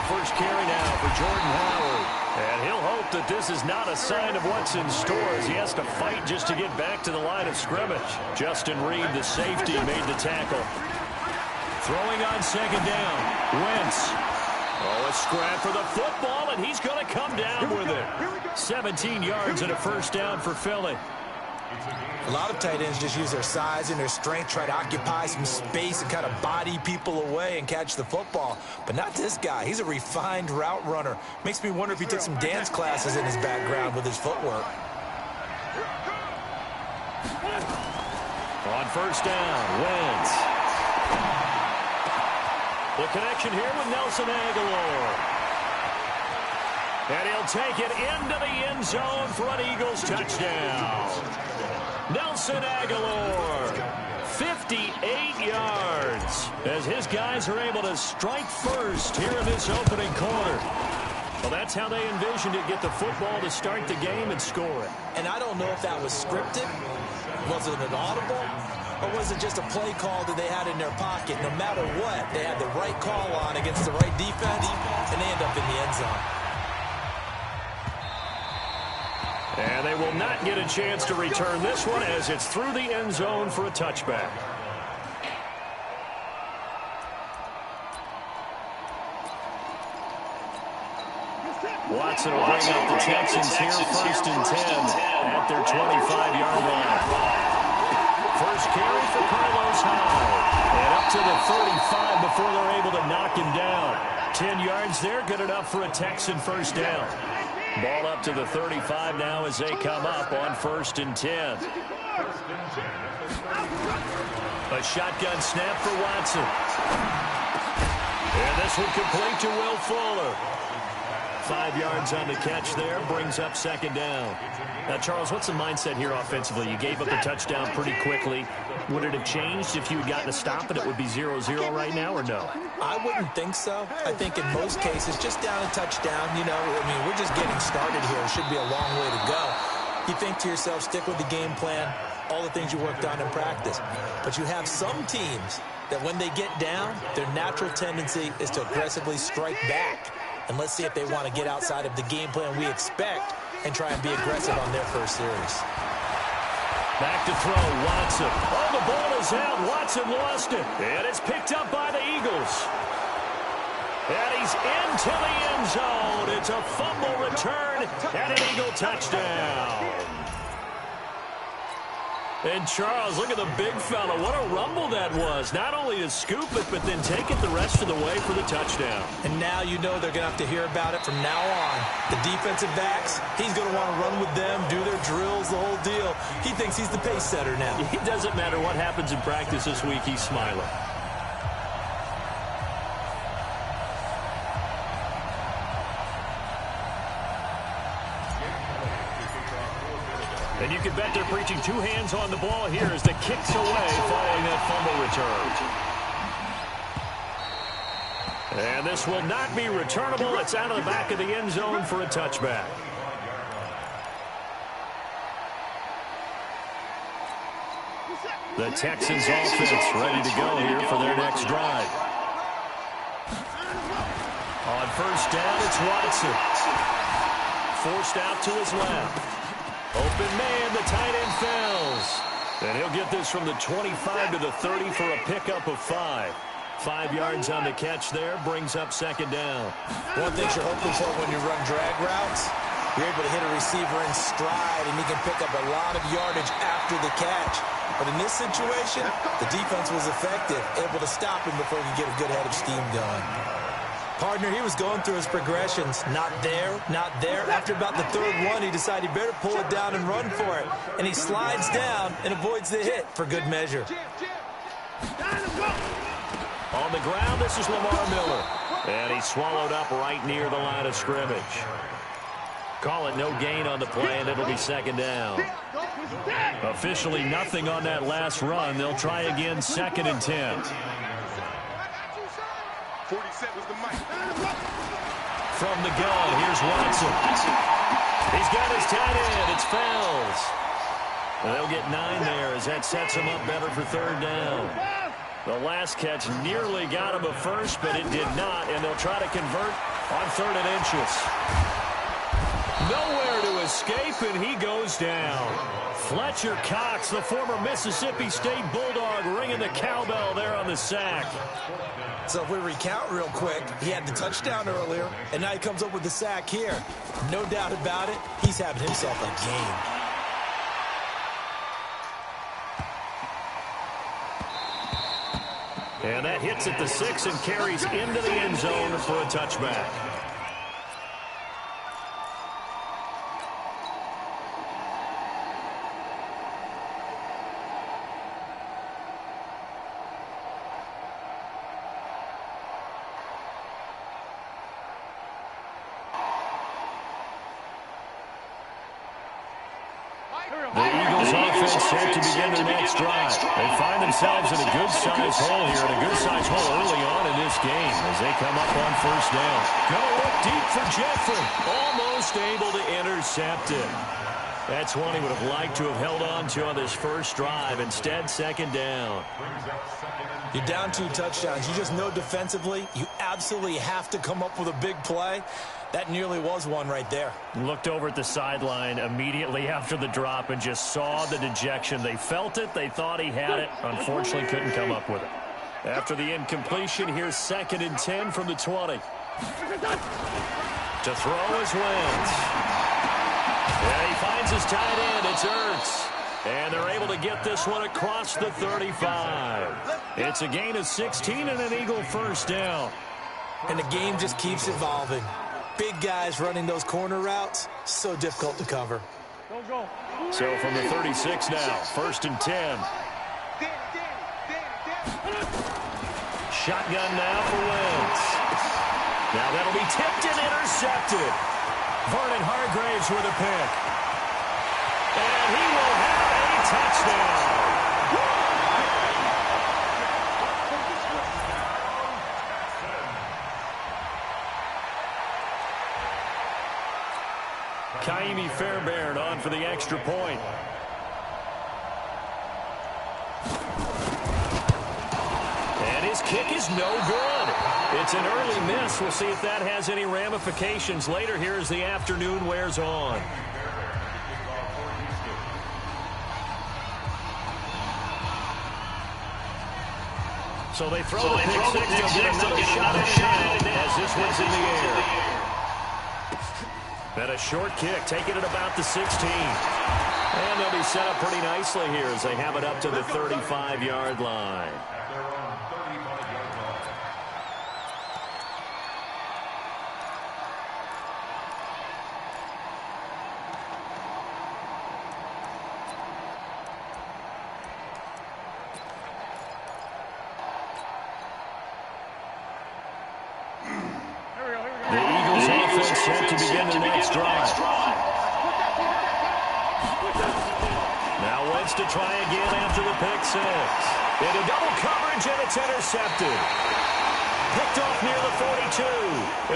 First carry now for Jordan Howard. And he'll hope that this is not a sign of what's in store as he has to fight just to get back to the line of scrimmage. Justin Reed, the safety, made the tackle. Throwing on second down. Wentz. Oh, a scrap for the football, and he's going to come down with it. 17 yards and a first down for Philly. A lot of tight ends just use their size and their strength, try to occupy some space and kind of body people away and catch the football. But not this guy. He's a refined route runner. Makes me wonder if he took some dance classes in his background with his footwork. On first down, Wentz. The connection here with Nelson Aguilar. And he'll take it into the end zone for an Eagles touchdown. Nelson Aguilar, 58 yards, as his guys are able to strike first here in this opening quarter. Well, that's how they envisioned it, get the football to start the game and score it. And I don't know if that was scripted, was it an audible, or was it just a play call that they had in their pocket? No matter what, they had the right call on against the right defense, and they end up in the end zone. And they will not get a chance to return this one as it's through the end zone for a touchback. Watson will bring up the Texans here first and 10 at their 25-yard line. First carry for Carlos Hyde. And up to the 35 before they're able to knock him down. 10 yards there, good enough for a Texan first down. Ball up to the 35 now as they come up on first and 10. A shotgun snap for Watson. And this one complete to Will Fuller. 5 yards on the catch there, brings up second down. Now, Charles, what's the mindset here offensively? You gave up the touchdown pretty quickly. Would it have changed if you had gotten a stop and it would be 0-0 right now, or no? I wouldn't think so. I think in most cases, just down a touchdown, you know, I mean, we're just getting started here. It should be a long way to go. You think to yourself, stick with the game plan, all the things you worked on in practice. But you have some teams that when they get down, their natural tendency is to aggressively strike back. And let's see if they want to get outside of the game plan we expect and try and be aggressive on their first series. Back to throw, Watson. Oh, the ball is out. Watson lost it. And it's picked up by the Eagles. And he's into the end zone. It's a fumble return and an Eagle touchdown. And Charles, look at the big fella. What a rumble that was. Not only to scoop it, but then take it the rest of the way for the touchdown. And now you know they're going to have to hear about it from now on. The defensive backs, he's going to want to run with them, do their drills, the whole deal. He thinks he's the pace setter now. It doesn't matter what happens in practice this week. He's smiling. And you can bet they're preaching two hands on the ball here as the kick's away following that fumble return. And this will not be returnable. It's out of the back of the end zone for a touchback. The Texans offense ready to go here for their next drive. On first down, it's Watson. Forced out to his left. Open man, the tight end fails. And he'll get this from the 25 to the 30 for a pickup of 5. 5 yards on the catch there, brings up second down. One thing you're hoping for when you run drag routes, you're able to hit a receiver in stride, and he can pick up a lot of yardage after the catch. But in this situation, the defense was effective, able to stop him before he could get a good head of steam going. Partner, he was going through his progressions. Not there, not there. After about the third one, he decided he better pull it down and run for it. And he slides down and avoids the hit for good measure. On the ground, this is Lamar Miller. And he's swallowed up right near the line of scrimmage. Call it no gain on the play, and it'll be second down. Officially nothing on that last run. They'll try again, second and 10. From the gun, here's Watson. He's got his tight end. It's Fells. They'll get 9 there as that sets them up better for third down. The last catch nearly got him a first, but it did not, and they'll try to convert on 3rd and inches. Nowhere to escape, and he goes down. Fletcher Cox, the former Mississippi State Bulldog, ringing the cowbell there on the sack. So if we recount real quick, he had the touchdown earlier, and now he comes up with the sack here. No doubt about it, he's having himself a game. And that hits at the 6 and carries into the end zone for a touchback. The Eagles offense set to begin their next drive. They find themselves in a good-sized hole here, and a good-sized hole early on in this game as they come up on 1st down. Gonna look deep for Jeffrey. Almost able to intercept it. That's one he would have liked to have held on to on this first drive. Instead, 2nd down. You're down 2 touchdowns. You just know defensively you absolutely have to come up with a big play. That nearly was one right there. Looked over at the sideline immediately after the drop and just saw the dejection. They felt it. They thought he had it. Unfortunately, couldn't come up with it. After the incompletion, here's 2nd and 10 from the 20. To throw is Wentz. And he finds his tight end. It's Ertz. And they're able to get this one across the 35. It's a gain of 16 and an Eagle 1st down. And the game just keeps evolving. Big guys running those corner routes, so difficult to cover. So from the 36 now, 1st and 10. Shotgun now for Wentz. Now that'll be tipped and intercepted. Vernon Hargraves with a pick. And he will have a touchdown. Kaimi Fairbairn on for the extra point. And his kick is no good. It's an early miss. We'll see if that has any ramifications later here as the afternoon wears on. So they throw the pick six. They'll get another shot at it as this one's in the air. And a short kick, taking it about the 16. And they'll be set up pretty nicely here as they have it up to the 35-yard line. The Eagles offense set to begin their next drive. Now Wentz to try again after the pick six. Into double coverage, and it's intercepted. Picked off near the 42.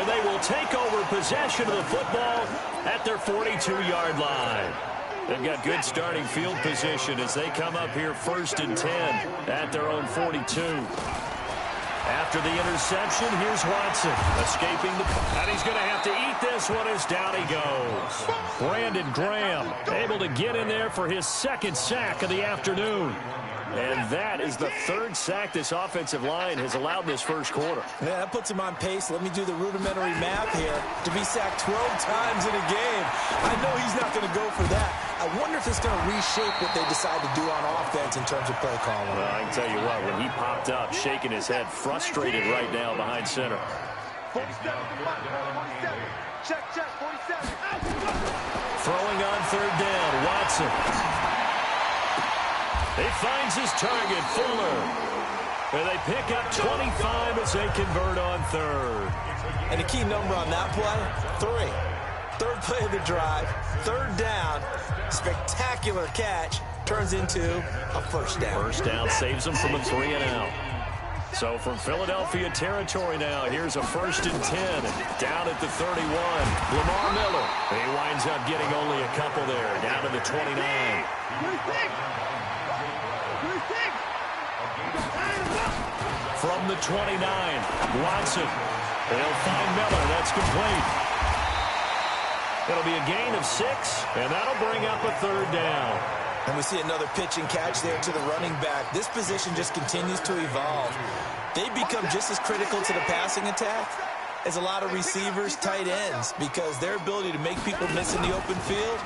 And they will take over possession of the football at their 42-yard line. They've got good starting field position as they come up here 1st and 10 at their own 42. After the interception, here's Watson escaping and he's going to have to eat this one as down he goes. Brandon Graham able to get in there for his 2nd sack of the afternoon. And that is the 3rd sack this offensive line has allowed this first quarter. Yeah, that puts him on pace. Let me do the rudimentary math here. To be sacked 12 times in a game, I know he's not going to go for that. I wonder if it's going to reshape what they decide to do on offense in terms of play calling. Well, I can tell you what, when he popped up, shaking his head, frustrated right now behind center. 47. Check, 47. Throwing on 3rd down, Watson. He finds his target, Fuller. And they pick up 25 as they convert on 3rd. And the key number on that play, 3. 3rd play of the drive, 3rd down, spectacular catch, turns into a 1st down. 1st down saves them from a 3 and out. So from Philadelphia territory now, here's a 1st and 10. Down at the 31. Lamar Miller. He winds up getting only a couple there. Down to the 29. From the 29, Watson. They'll find Miller. That's complete. It'll be a gain of 6, and that'll bring up a 3rd down. And we see another pitch and catch there to the running back. This position just continues to evolve. They become just as critical to the passing attack as a lot of receivers, tight ends, because their ability to make people miss in the open field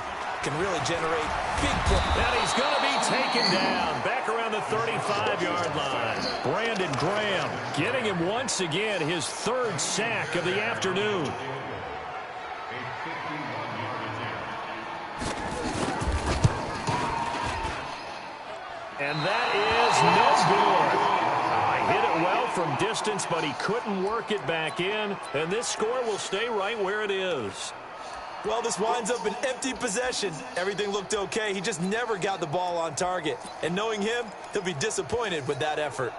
can really generate big points. And he's going to be taken down back around the 35-yard line. Brandon Graham getting him once again his 3rd sack of the afternoon. And that is no good. He hit it well from distance, but he couldn't work it back in. And this score will stay right where it is. Well, this winds up an empty possession. Everything looked okay. He just never got the ball on target. And knowing him, he'll be disappointed with that effort.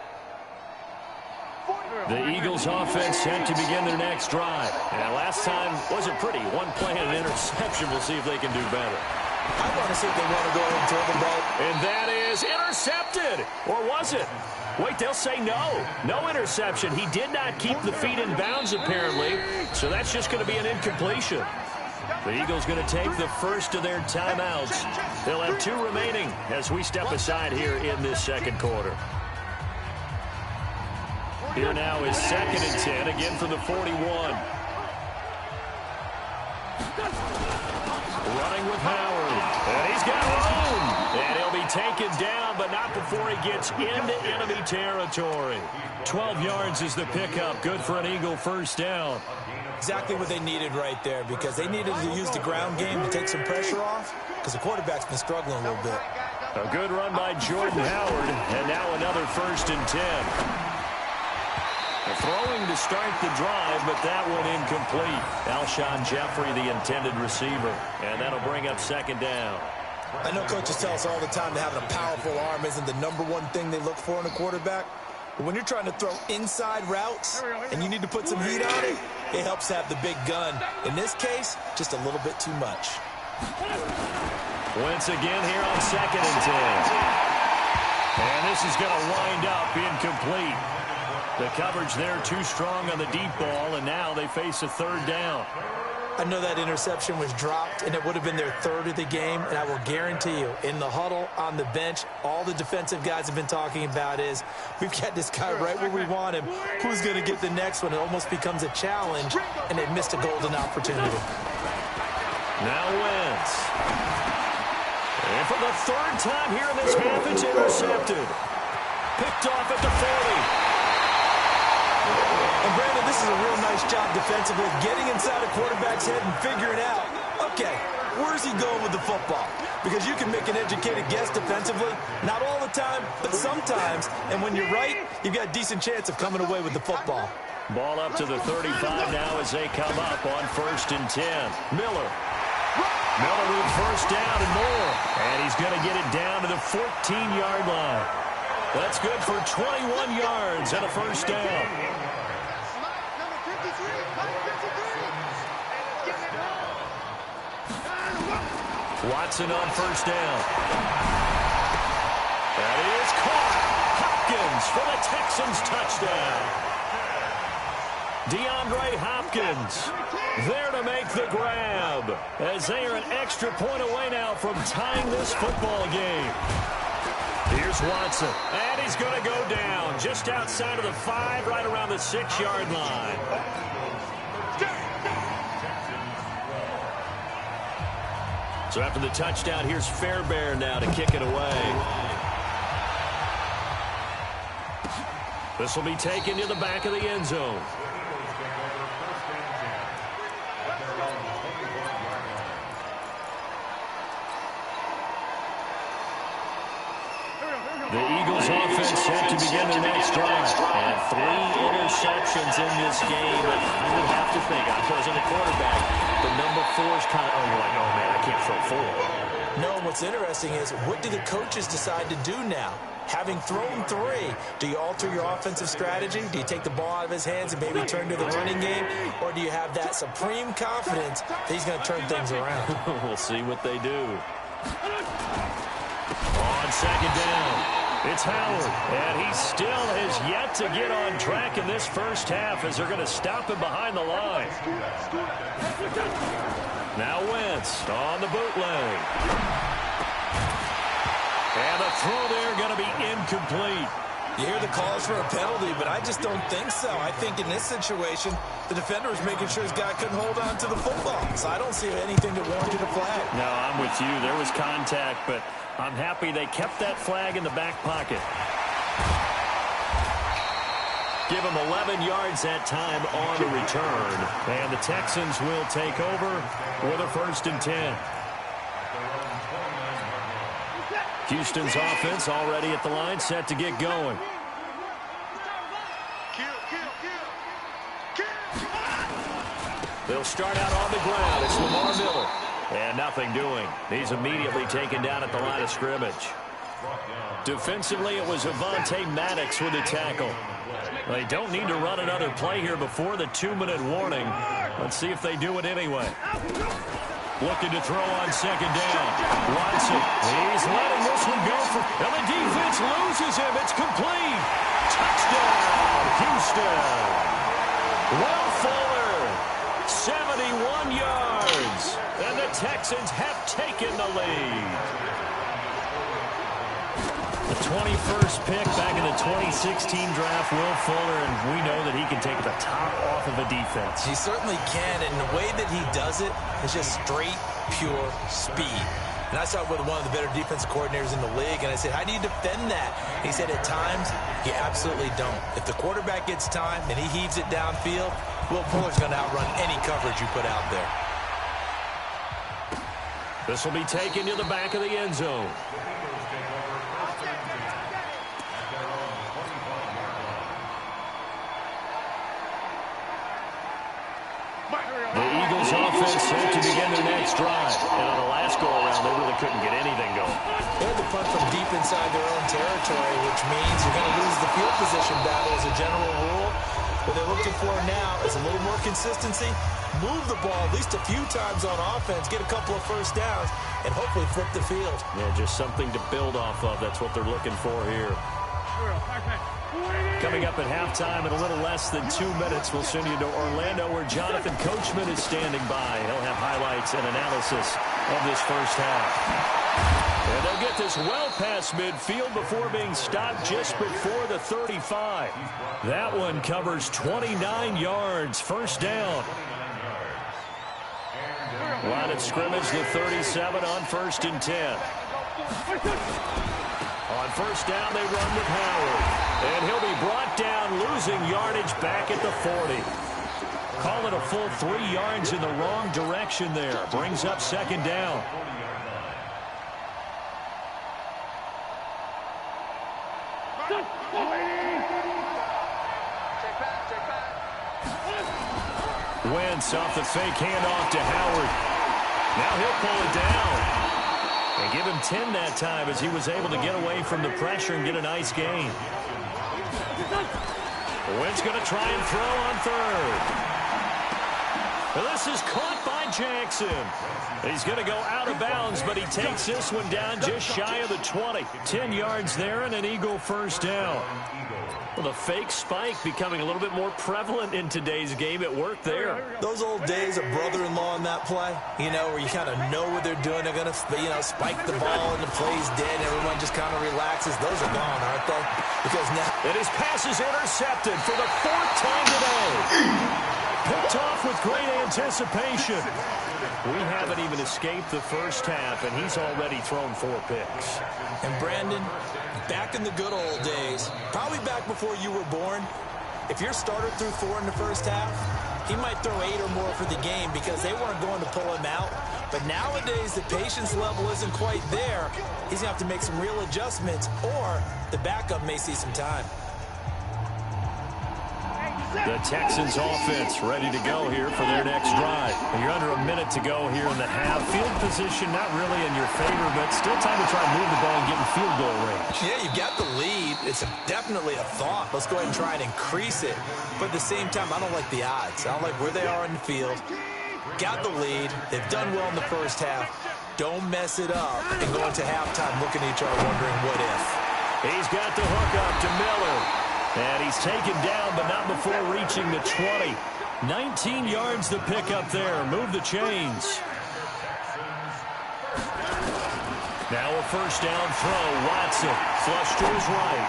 The Eagles offense set to begin their next drive. And last time wasn't pretty. One play and an interception. We'll see if they can do better. I want to see if they want to go ahead and throw the ball. And that is intercepted. Or was it? Wait, they'll say no. No interception. He did not keep the feet in bounds, apparently. So that's just going to be an incompletion. The Eagles going to take the first of their timeouts. They'll have 2 remaining as we step aside here in this second quarter. Here now is 2nd and 10, again from the 41. Running with Howard. And he's got room. And he'll be taken down, but not before he gets into enemy territory. 12 yards is the pickup. Good for an Eagle 1st down. Exactly what they needed right there, because they needed to use the ground game to take some pressure off, because the quarterback's been struggling a little bit. A good run by Jordan Howard, and now another 1st and 10. Throwing to start the drive, but that one incomplete. Alshon Jeffrey, the intended receiver, and that'll bring up 2nd down. I know coaches tell us all the time that having a powerful arm isn't the #1 thing they look for in a quarterback. But when you're trying to throw inside routes and you need to put some heat on it, it helps have the big gun. In this case, just a little bit too much. Once again here on 2nd and 10. And this is going to wind up incomplete. The coverage there too strong on the deep ball, and now they face a 3rd down. I know that interception was dropped, and it would have been their 3rd of the game, and I will guarantee you, in the huddle, on the bench, all the defensive guys have been talking about is, we've got this guy right where we want him. Who's going to get the next one? It almost becomes a challenge, and they missed a golden opportunity. Now Wentz. And for the 3rd time here in this half, it's intercepted. Picked off at the 40. And Brandon, this is a real nice job defensively, getting inside a quarterback's head and figuring out, okay, where's he going with the football? Because you can make an educated guess defensively, not all the time, but sometimes. And when you're right, you've got a decent chance of coming away with the football. Ball up to the 35 now as they come up on 1st and 10. Miller with 1st down and more. And he's going to get it down to the 14-yard line. That's good for 21 yards and a 1st down. Watson on 1st down. That is caught. Hopkins for the Texans touchdown. DeAndre Hopkins there to make the grab as they are an extra point away now from tying this football game. Here's Watson, and he's going to go down just outside of the 5, right around the 6-yard line. So after the touchdown, here's Fairbairn now to kick it away. This will be taken to the back of the end zone. The Eagles offense set to begin their next drive. And 3 interceptions in this game. You would have to think, I was in the quarterback, the number 4 is kind of, you're like, oh man, I can't throw 4. No, what's interesting is, what do the coaches decide to do now? Having thrown 3, do you alter your offensive strategy? Do you take the ball out of his hands and maybe turn to the running game? Or do you have that supreme confidence that he's going to turn things around? We'll see what they do. On second down, it's Howard, and he still has yet to get on track in this first half as they're going to stop him behind the line. Now Wentz on the bootleg. And the throw there going to be incomplete. You hear the calls for a penalty, but I just don't think so. I think in this situation, the defender was making sure his guy couldn't hold on to the football. So I don't see anything that warranted a flag. No, I'm with you. There was contact, but I'm happy they kept that flag in the back pocket. Give him 11 yards that time on the return. And the Texans will take over with a 1st and 10. Houston's offense already at the line, set to get going. They'll start out on the ground. It's Lamar Miller. And nothing doing. He's immediately taken down at the line of scrimmage. Defensively, it was Avonte Maddox with a tackle. They don't need to run another play here before the 2-minute warning. Let's see if they do it anyway. Looking to throw on second down. Watson, he's letting this one go for, and the defense loses him. It's complete. Touchdown, Houston. Will Fuller, 71 yards, and the Texans have taken the lead. The 21st pick back in the 2016 draft, Will Fuller, and we know that he can take the top off of a defense. He certainly can, and the way that he does it is just straight, pure speed. And I started with one of the better defense coordinators in the league, and I said, how do you defend that? He said, at times, you absolutely don't. If the quarterback gets time and he heaves it downfield, Will Fuller's going to outrun any coverage you put out there. This will be taken to the back of the end zone. The Eagles offense set to begin their next drive. And on the last go-around, they really couldn't get anything going. They had to punt from deep inside their own territory, which means you're going to lose the field position battle as a general rule. What they're looking for now is a little more consistency, move the ball at least a few times on offense, get a couple of first downs, and hopefully flip the field. Yeah, just something to build off of. That's what they're looking for here. Coming up at halftime in a little less than 2 minutes, we'll send you to Orlando where Jonathan Coachman is standing by. He'll have highlights and analysis of this first half. And they'll get this well past midfield before being stopped just before the 35. That one covers 29 yards, first down. Line of scrimmage, the 37 on 1st and 10. On first down, they run with Howard. And he'll be brought down, losing yardage back at the 40. Call it a full 3 yards in the wrong direction there. Brings up second down. Wentz off the fake handoff to Howard. Now he'll pull it down. And give him 10 that time as he was able to get away from the pressure and get a nice gain. Wentz going to try and throw on third. And this is caught by Jackson. He's going to go out of bounds, but he takes this one down just shy of the 20. 10 yards there and an Eagle first down. Well, the fake spike becoming a little bit more prevalent in today's game. It worked there. Those old days of brother-in-law in that play, you know, where you kind of know what they're doing. They're going to, you know, spike the ball and the play's dead. Everyone just kind of relaxes. Those are gone, aren't they? Because now... And his pass is intercepted for the 4th time today. Picked off with great anticipation. We haven't even escaped the first half, and he's already thrown 4 picks. And Brandon, back in the good old days, probably back before you were born, if your starter threw 4 in the first half, he might throw 8 or more for the game because they weren't going to pull him out. But nowadays, the patience level isn't quite there. He's going to have to make some real adjustments, or the backup may see some time. The Texans offense ready to go here for their next drive. You're under a minute to go here in the half. Field position not really in your favor, but still time to try and move the ball and get in field goal range. Yeah, you've got the lead. It's definitely a thought. Let's go ahead and try and increase it. But at the same time, I don't like the odds. I don't like where they are in the field. Got the lead. They've done well in the first half. Don't mess it up and go into halftime looking at each other wondering what if. He's got the hook up to Miller. And he's taken down, but not before reaching the 20. 19 yards to pick up there. Move the chains. Now a first down throw. Watson flush to his right.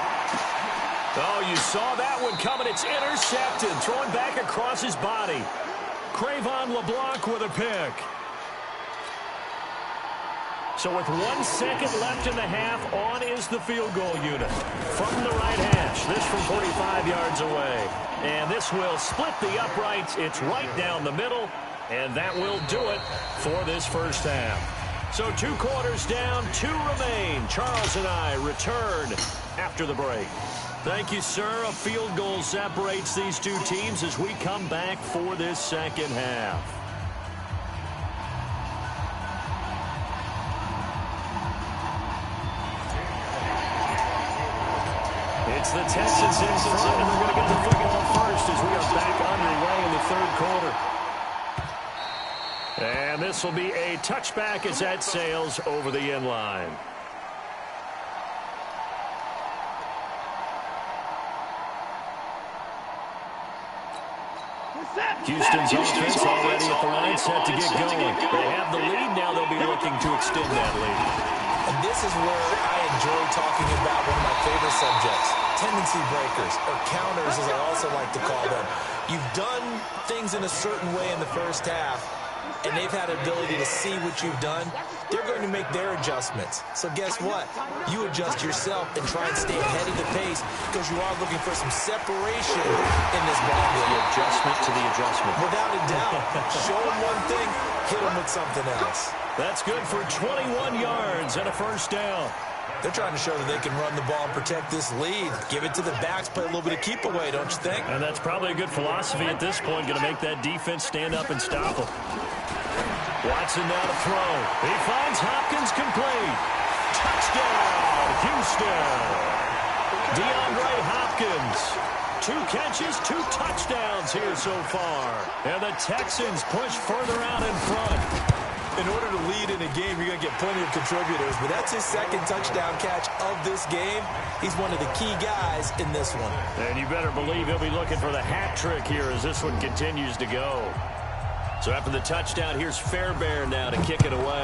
Oh, you saw that one coming. It's intercepted. Throwing back across his body. Cravon LeBlanc with a pick. So with 1 second left in the half, on is the field goal unit. From the right hash, this from 45 yards away. And this will split the uprights. It's right down the middle, and that will do it for this first half. So 2 quarters down, 2 remain. Charles and I return after the break. Thank you, sir. A field goal separates these 2 teams as we come back for this second half. It's the Texans in front, and they're going to get the football first as we are back underway in the third quarter. And this will be a touchback as that sails over the end line. Houston's offense already at the line, set to get going. They have the lead now. They'll be looking to extend that lead. And this is where I enjoy talking about one of my favorite subjects, tendency breakers, or counters as I also like to call them. You've done things in a certain way in the first half, and they've had an ability to see what you've done. They're going to make their adjustments. So guess what? You adjust yourself and try and stay ahead of the pace because you are looking for some separation in this ball game. The adjustment to the adjustment. Without a doubt. Show them one thing, hit them with something else. That's good for 21 yards and a first down. They're trying to show that they can run the ball and protect this lead. Give it to the backs, play a little bit of keep away, don't you think? And that's probably a good philosophy at this point, going to make that defense stand up and stop them. Watson now to throw. He finds Hopkins complete. Touchdown, Houston. DeAndre Hopkins. 2 catches, 2 touchdowns here so far. And the Texans push further out in front. In order to lead in a game, you're going to get plenty of contributors, but that's his second touchdown catch of this game. He's one of the key guys in this one. And you better believe he'll be looking for the hat trick here as this one continues to go. So after the touchdown, here's Fairbairn now to kick it away.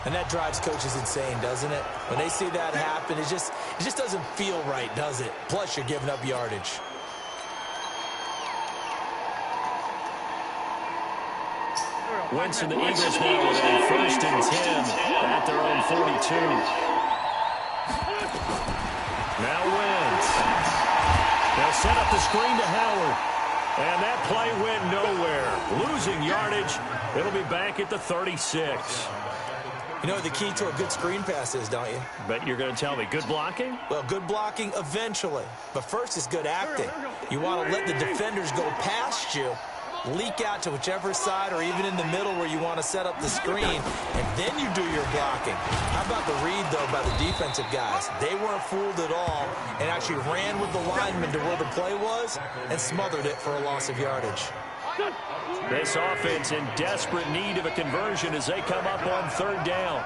And that drives coaches insane, doesn't it? When they see that happen, it just doesn't feel right, does it? Plus, you're giving up yardage. Wentz and the Eagles now with a first and 10 at their own 42. Now Wentz. They'll set up the screen to Howard. And that play went nowhere. Losing yardage. It'll be back at the 36. You know the key to a good screen pass is, don't you? Bet you're going to tell me good blocking? Well, good blocking eventually. But first is good acting. You want to let the defenders go past you, leak out to whichever side or even in the middle where you want to set up the screen, and then you do your blocking. How about the read, though, by the defensive guys? They weren't fooled at all and actually ran with the lineman to where the play was and smothered it for a loss of yardage. This offense in desperate need of a conversion as they come up on third down.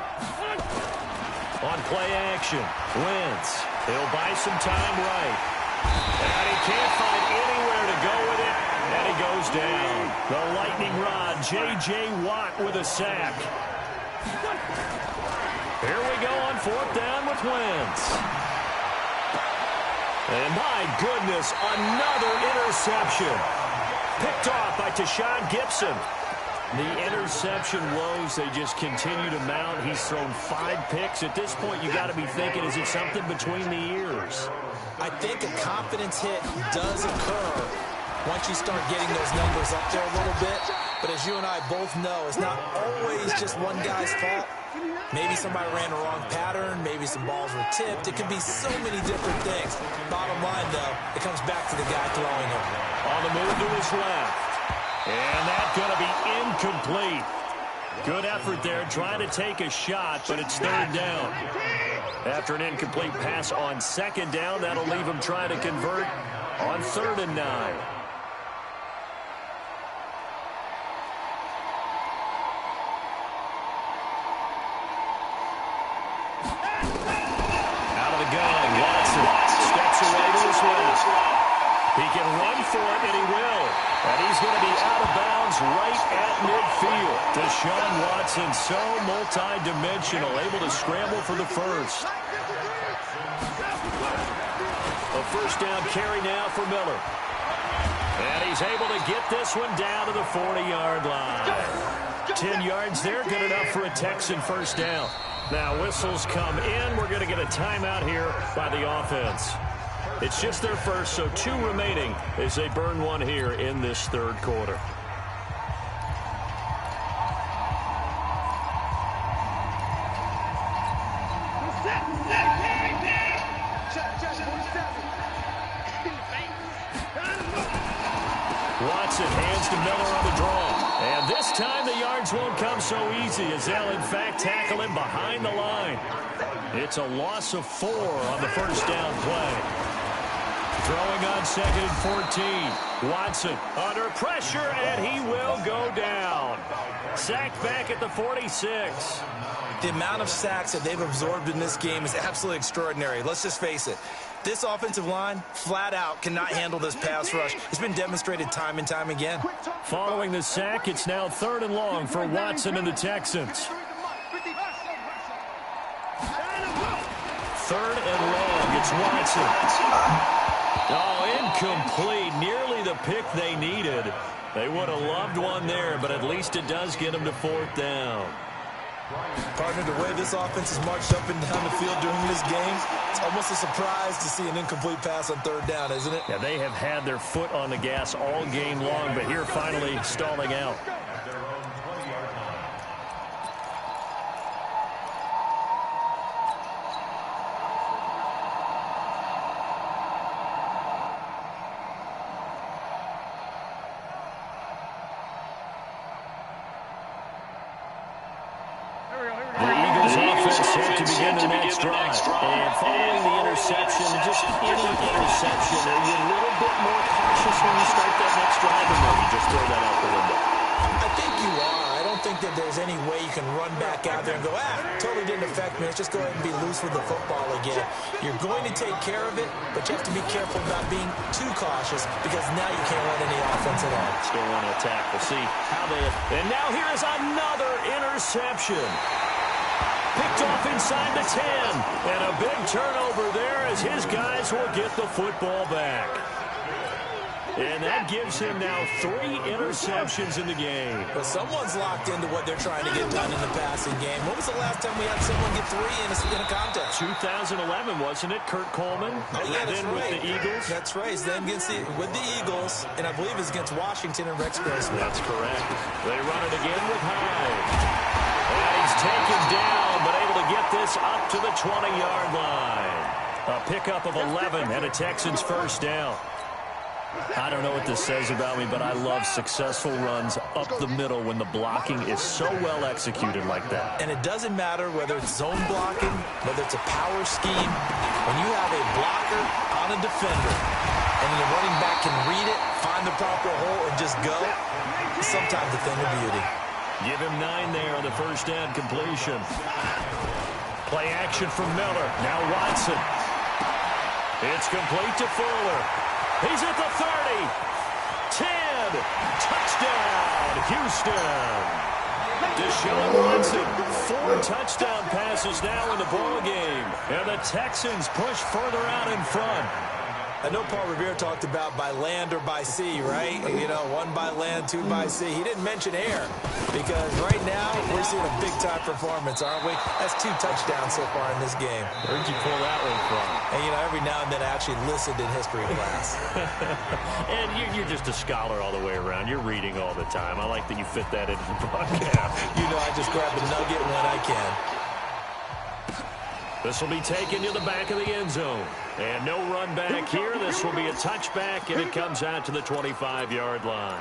On play action, Wentz. He'll buy some time right. And he can't find anywhere to go with it. And he goes down. The lightning rod, J.J. Watt with a sack. Here we go on fourth down with Wentz. And my goodness, another interception. Picked off by Tashawn Gibson. The interception woes, they just continue to mount. He's thrown 5 picks. At this point, you got to be thinking, is it something between the ears? I think a confidence hit does occur once you start getting those numbers up there a little bit. But as you and I both know, it's not always just one guy's fault. Maybe somebody ran the wrong pattern. Maybe some balls were tipped. It could be so many different things. Bottom line, though, it comes back to the guy throwing it. On the move to his left. And that's going to be incomplete. Good effort there, trying to take a shot, but it's third down. After an incomplete pass on second down, that'll leave him trying to convert on 3rd and 9. He can run for it, and he will. And he's going to be out of bounds right at midfield. Deshaun Watson, so multi-dimensional, able to scramble for the first. A first down carry now for Miller. And he's able to get this one down to the 40-yard line. 10 yards there, good enough for a Texan first down. Now whistles come in. We're going to get a timeout here by the offense. It's just their first, so 2 remaining as they burn one here in this third quarter. Watson hands to Miller on the draw. And this time the yards won't come so easy as they'll, in fact, tackle him behind the line. It's a loss of 4 on the first down play. Throwing on 2nd and 14. Watson under pressure, and he will go down. Sacked back at the 46. The amount of sacks that they've absorbed in this game is absolutely extraordinary. Let's just face it. This offensive line, flat out, cannot handle this pass rush. It's been demonstrated time and time again. Following the sack, it's now 3rd and long for Watson and the Texans. 3rd and long. It's Watson. Oh, incomplete. Nearly the pick they needed. They would have loved one there, but at least it does get them to 4th down. Partner, the way this offense has marched up and down the field during this game, it's almost a surprise to see an incomplete pass on 3rd down, isn't it? Yeah, they have had their foot on the gas all game long, but here finally stalling out. Set to begin the next drive. And following the interception, just any interception, are you a little bit more cautious when you start that next drive, or maybe just throw that out the window? I think you are. I don't think that there's any way you can run back out there and go, totally didn't affect me. Let's just go ahead and be loose with the football again. You're going to take care of it, but you have to be careful about being too cautious because now you can't let any offense at all. Still want to attack. We'll see how they... And now here is another interception. Picked off inside the 10. And a big turnover there as his guys will get the football back. And that gives him now 3 interceptions in the game. But someone's locked into what they're trying to get done in the passing game. When was the last time we had someone get 3 in a contest? 2011, wasn't it? Kurt Coleman. Oh, yeah, that's then right. With the Eagles. That's right. Then with the Eagles, and I believe it's against Washington and Rex Grossman. That's correct. They run it again with Hyde. And he's taken down, but able to get this up to the 20-yard line. A pickup of 11 and a Texans first down. I don't know what this says about me, but I love successful runs up the middle when the blocking is so well executed like that. And it doesn't matter whether it's zone blocking, whether it's a power scheme. When you have a blocker on a defender, and the running back can read it, find the proper hole, and just go, it's sometimes a thing of beauty. Give him 9 there on the first down completion. Play action from Miller. Now Watson. It's complete to Fuller. He's at the 30. 10. Touchdown, Houston. Deshaun Watson. 4 touchdown passes now in the ball game. And the Texans push further out in front. I know Paul Revere talked about by land or by sea, right? You know, 1 by land, 2 by sea. He didn't mention air because right now we're seeing a big-time performance, aren't we? That's 2 touchdowns so far in this game. Where'd you pull that one from? And, you know, every now and then I actually listened in history class. And you're just a scholar all the way around. You're reading all the time. I like that you fit that into the broadcast. You know, I just grab a nugget when I can. This will be taken to the back of the end zone. And no run back here. This will be a touchback, and it comes out to the 25-yard line.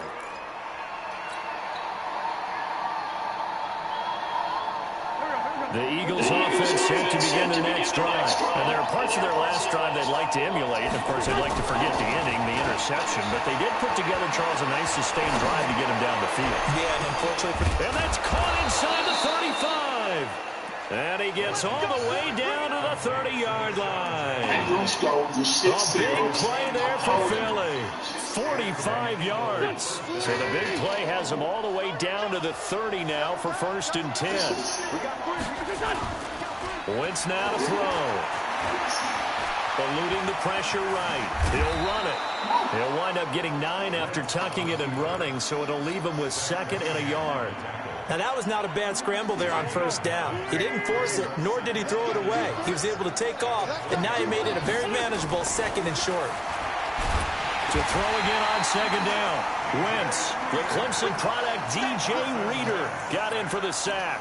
The Eagles offense set to begin their next drive. And there are parts of their last drive they'd like to emulate. And, of course, they'd like to forget the ending, the interception. But they did put together, Charles, a nice sustained drive to get him down the field. Yeah, and unfortunately... And that's caught inside the 35. And he gets all the way down to the 30-yard line. A big play there for Philly. 45 yards. So the big play has him all the way down to the 30 now for 1st and 10. Wentz now to throw. Eluding the pressure right. He'll run it. He'll wind up getting 9 after tucking it and running, so it'll leave him with 2nd and a yard. Now, that was not a bad scramble there on 1st down. He didn't force it, nor did he throw it away. He was able to take off, and now he made it a very manageable 2nd and short. To throw again on 2nd down. Wentz, the Clemson product, DJ Reader, got in for the sack.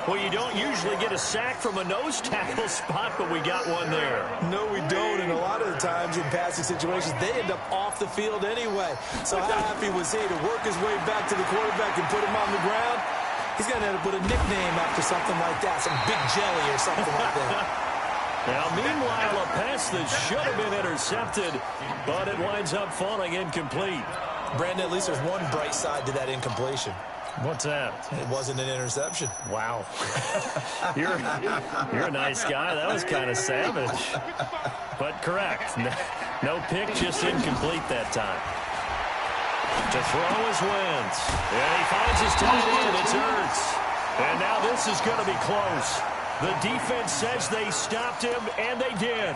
Well, you don't usually get a sack from a nose tackle spot, but we got one there. No, we don't, and a lot of the times in passing situations, they end up off the field anyway. So how happy was he to work his way back to the quarterback and put him on the ground? He's going to end up with a nickname after something like that, some Big Jelly or something like that. Now, meanwhile, a pass that should have been intercepted, but it winds up falling incomplete. Brandon, at least there's one bright side to that incompletion. What's that? It wasn't an interception. Wow. You're a nice guy. That was kind of savage. But correct. No pick, just incomplete that time. To throw is Wentz. And he finds his tight end. It's Ertz. And now this is going to be close. The defense says they stopped him, and they did.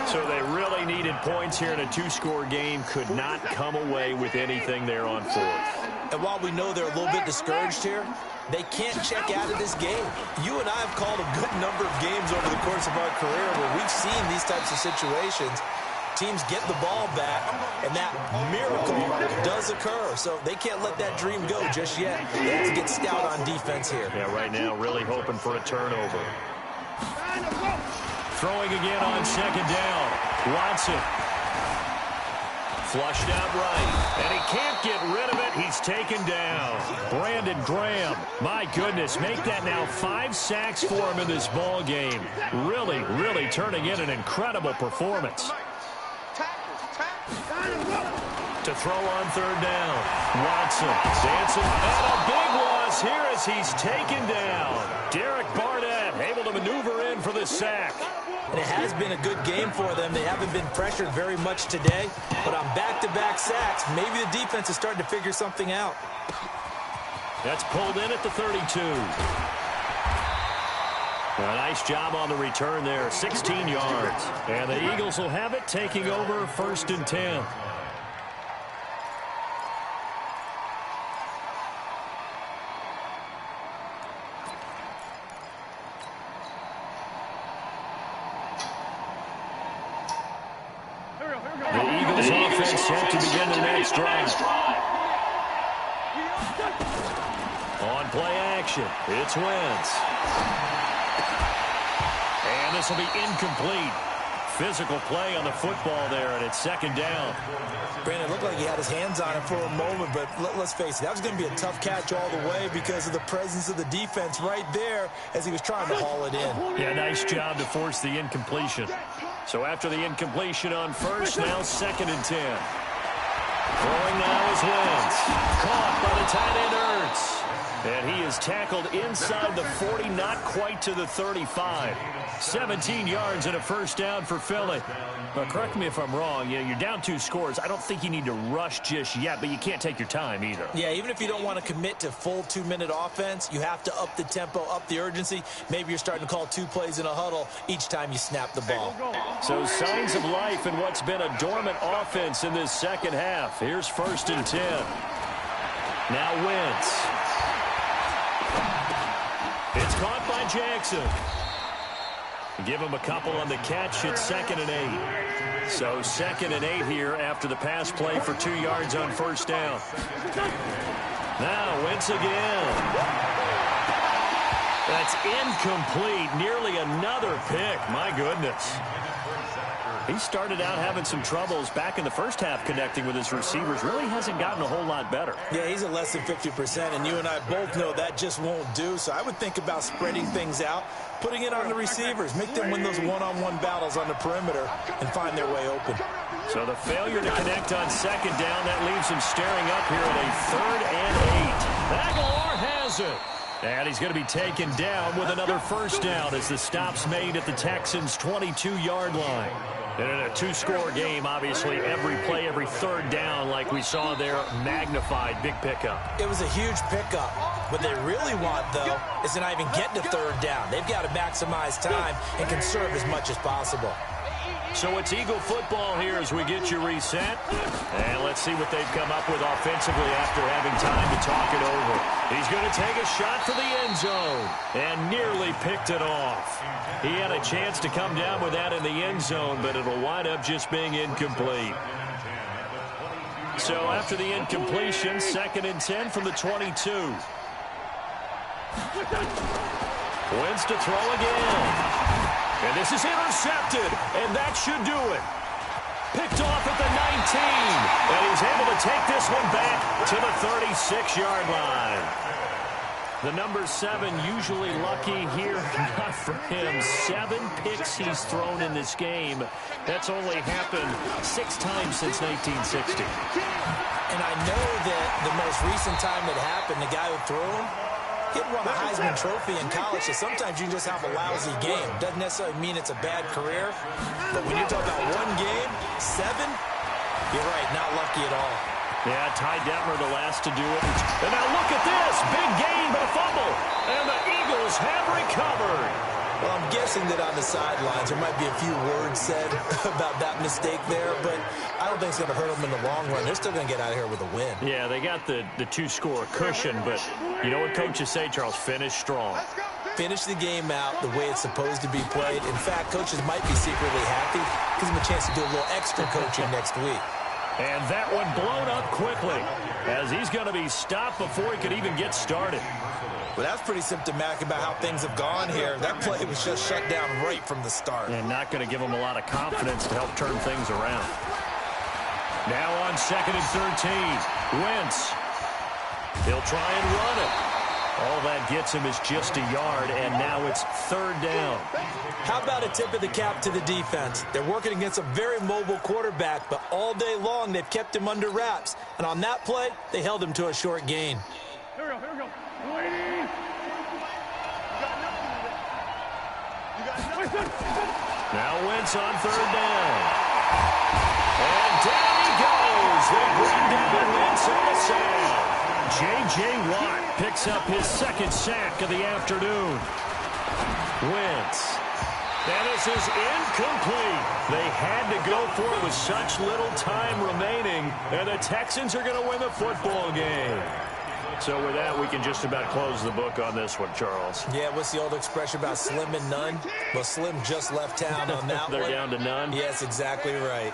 So they really needed points here in a 2-score game. Could not come away with anything there on 4th. And while we know they're a little bit discouraged here, they can't check out of this game. You and I have called a good number of games over the course of our career where we've seen these types of situations. Teams get the ball back, and that miracle does occur. So they can't let that dream go just yet. They have to get stout on defense here. Yeah, right now really hoping for a turnover. Throwing again on 2nd down. Watson. Flushed out right, and he can't get rid of it. He's taken down. Brandon Graham, my goodness, make that now 5 sacks for him in this ball game. Really, really turning in an incredible performance. To throw on 3rd down. Watson dancing, and a big loss here as he's taken down. Derek Barnett able to maneuver in for the sack. And it has been a good game for them. They haven't been pressured very much today, but on back-to-back sacks, maybe the defense is starting to figure something out. That's pulled in at the 32. A nice job on the return there, 16 yards. And the Eagles will have it, taking over 1st and 10. The Eagles offense set to begin their next drive. On play action, it's Wentz. And this will be incomplete. Physical play on the football there, and it's 2nd down. Brandon, it looked like he had his hands on it for a moment, but let's face it, that was going to be a tough catch all the way because of the presence of the defense right there as he was trying to haul it in. Yeah, nice job to force the incompletion. So after the incompletion on 1st, now 2nd and 10. Throwing now is Wentz. Caught by the tight end Ertz. And he is tackled inside the 40, not quite to the 35. 17 yards and a first down for Philly. Correct me if I'm wrong. You're down 2 scores. I don't think you need to rush just yet, but you can't take your time either. Yeah, even if you don't want to commit to full 2-minute offense, you have to up the tempo, up the urgency. Maybe you're starting to call 2 plays in a huddle each time you snap the ball. So signs of life in what's been a dormant offense in this second half. Here's 1st and 10. Now Wentz. It's caught by Jackson. Give him a couple on the catch. It's 2nd and 8. So 2nd and 8 here after the pass play for 2 yards on 1st down. Now Wentz again. That's incomplete. Nearly another pick. My goodness. He started out having some troubles back in the first half connecting with his receivers. Really hasn't gotten a whole lot better. Yeah, he's at less than 50%, and you and I both know that just won't do. So I would think about spreading things out, putting it on the receivers, make them win those one-on-one battles on the perimeter and find their way open. So the failure to connect on 2nd down, that leaves him staring up here at a 3rd and 8. Aguilar has it. And he's going to be taken down with another first down as the stop's made at the Texans' 22-yard line. And in a 2-score game, obviously, every play, every 3rd down, like we saw there, magnified. Big pickup. It was a huge pickup. What they really want, though, is to not even get to 3rd down. They've got to maximize time and conserve as much as possible. So it's Eagle football here as we get you reset. And let's see what they've come up with offensively after having time to talk it over. He's going to take a shot for the end zone and nearly picked it off. He had a chance to come down with that in the end zone, but it'll wind up just being incomplete. So after the incompletion, 2nd and 10 from the 22. Wentz to throw again. And this is intercepted, and that should do it. Picked off at the 19, and he's able to take this one back to the 36-yard line. The number 7 usually lucky here, not for him. 7 picks he's thrown in this game. That's only happened 6 times since 1960. And I know that the most recent time it happened, the guy who threw him, he had won a Heisman Trophy in college, so sometimes you just have a lousy game. Doesn't necessarily mean it's a bad career, but when you talk about 1 game, 7, you're right, not lucky at all. Yeah, Ty Detmer the last to do it. And now look at this, big gain, but a fumble, and the Eagles have recovered. Well, I'm guessing that on the sidelines there might be a few words said about that mistake there, but I don't think it's going to hurt them in the long run. They're still going to get out of here with a win. Yeah, they got the 2-score cushion, but you know what coaches say, Charles? Finish strong. Finish the game out the way it's supposed to be played. In fact, coaches might be secretly happy. Gives them a chance to do a little extra coaching next week. And that one blown up quickly as he's going to be stopped before he could even get started. Well, that's pretty symptomatic about how things have gone here. That play was just shut down right from the start. And not going to give him a lot of confidence to help turn things around. Now on 2nd and 13, Wentz. He'll try and run it. All that gets him is just a yard, and now it's 3rd down. How about a tip of the cap to the defense? They're working against a very mobile quarterback, but all day long they've kept him under wraps. And on that play, they held him to a short gain. Here we go. Now Wentz on 3rd down. And down he goes. They bring down Wentz on the sack. J.J. Watt picks up his 2nd sack of the afternoon. Wentz. And this is incomplete. They had to go for it with such little time remaining. And the Texans are going to win the football game. So with that, we can just about close the book on this one, Charles. Yeah, what's the old expression about slim and none? Well, Slim just left town on that They're one. down to none? Yes, exactly right.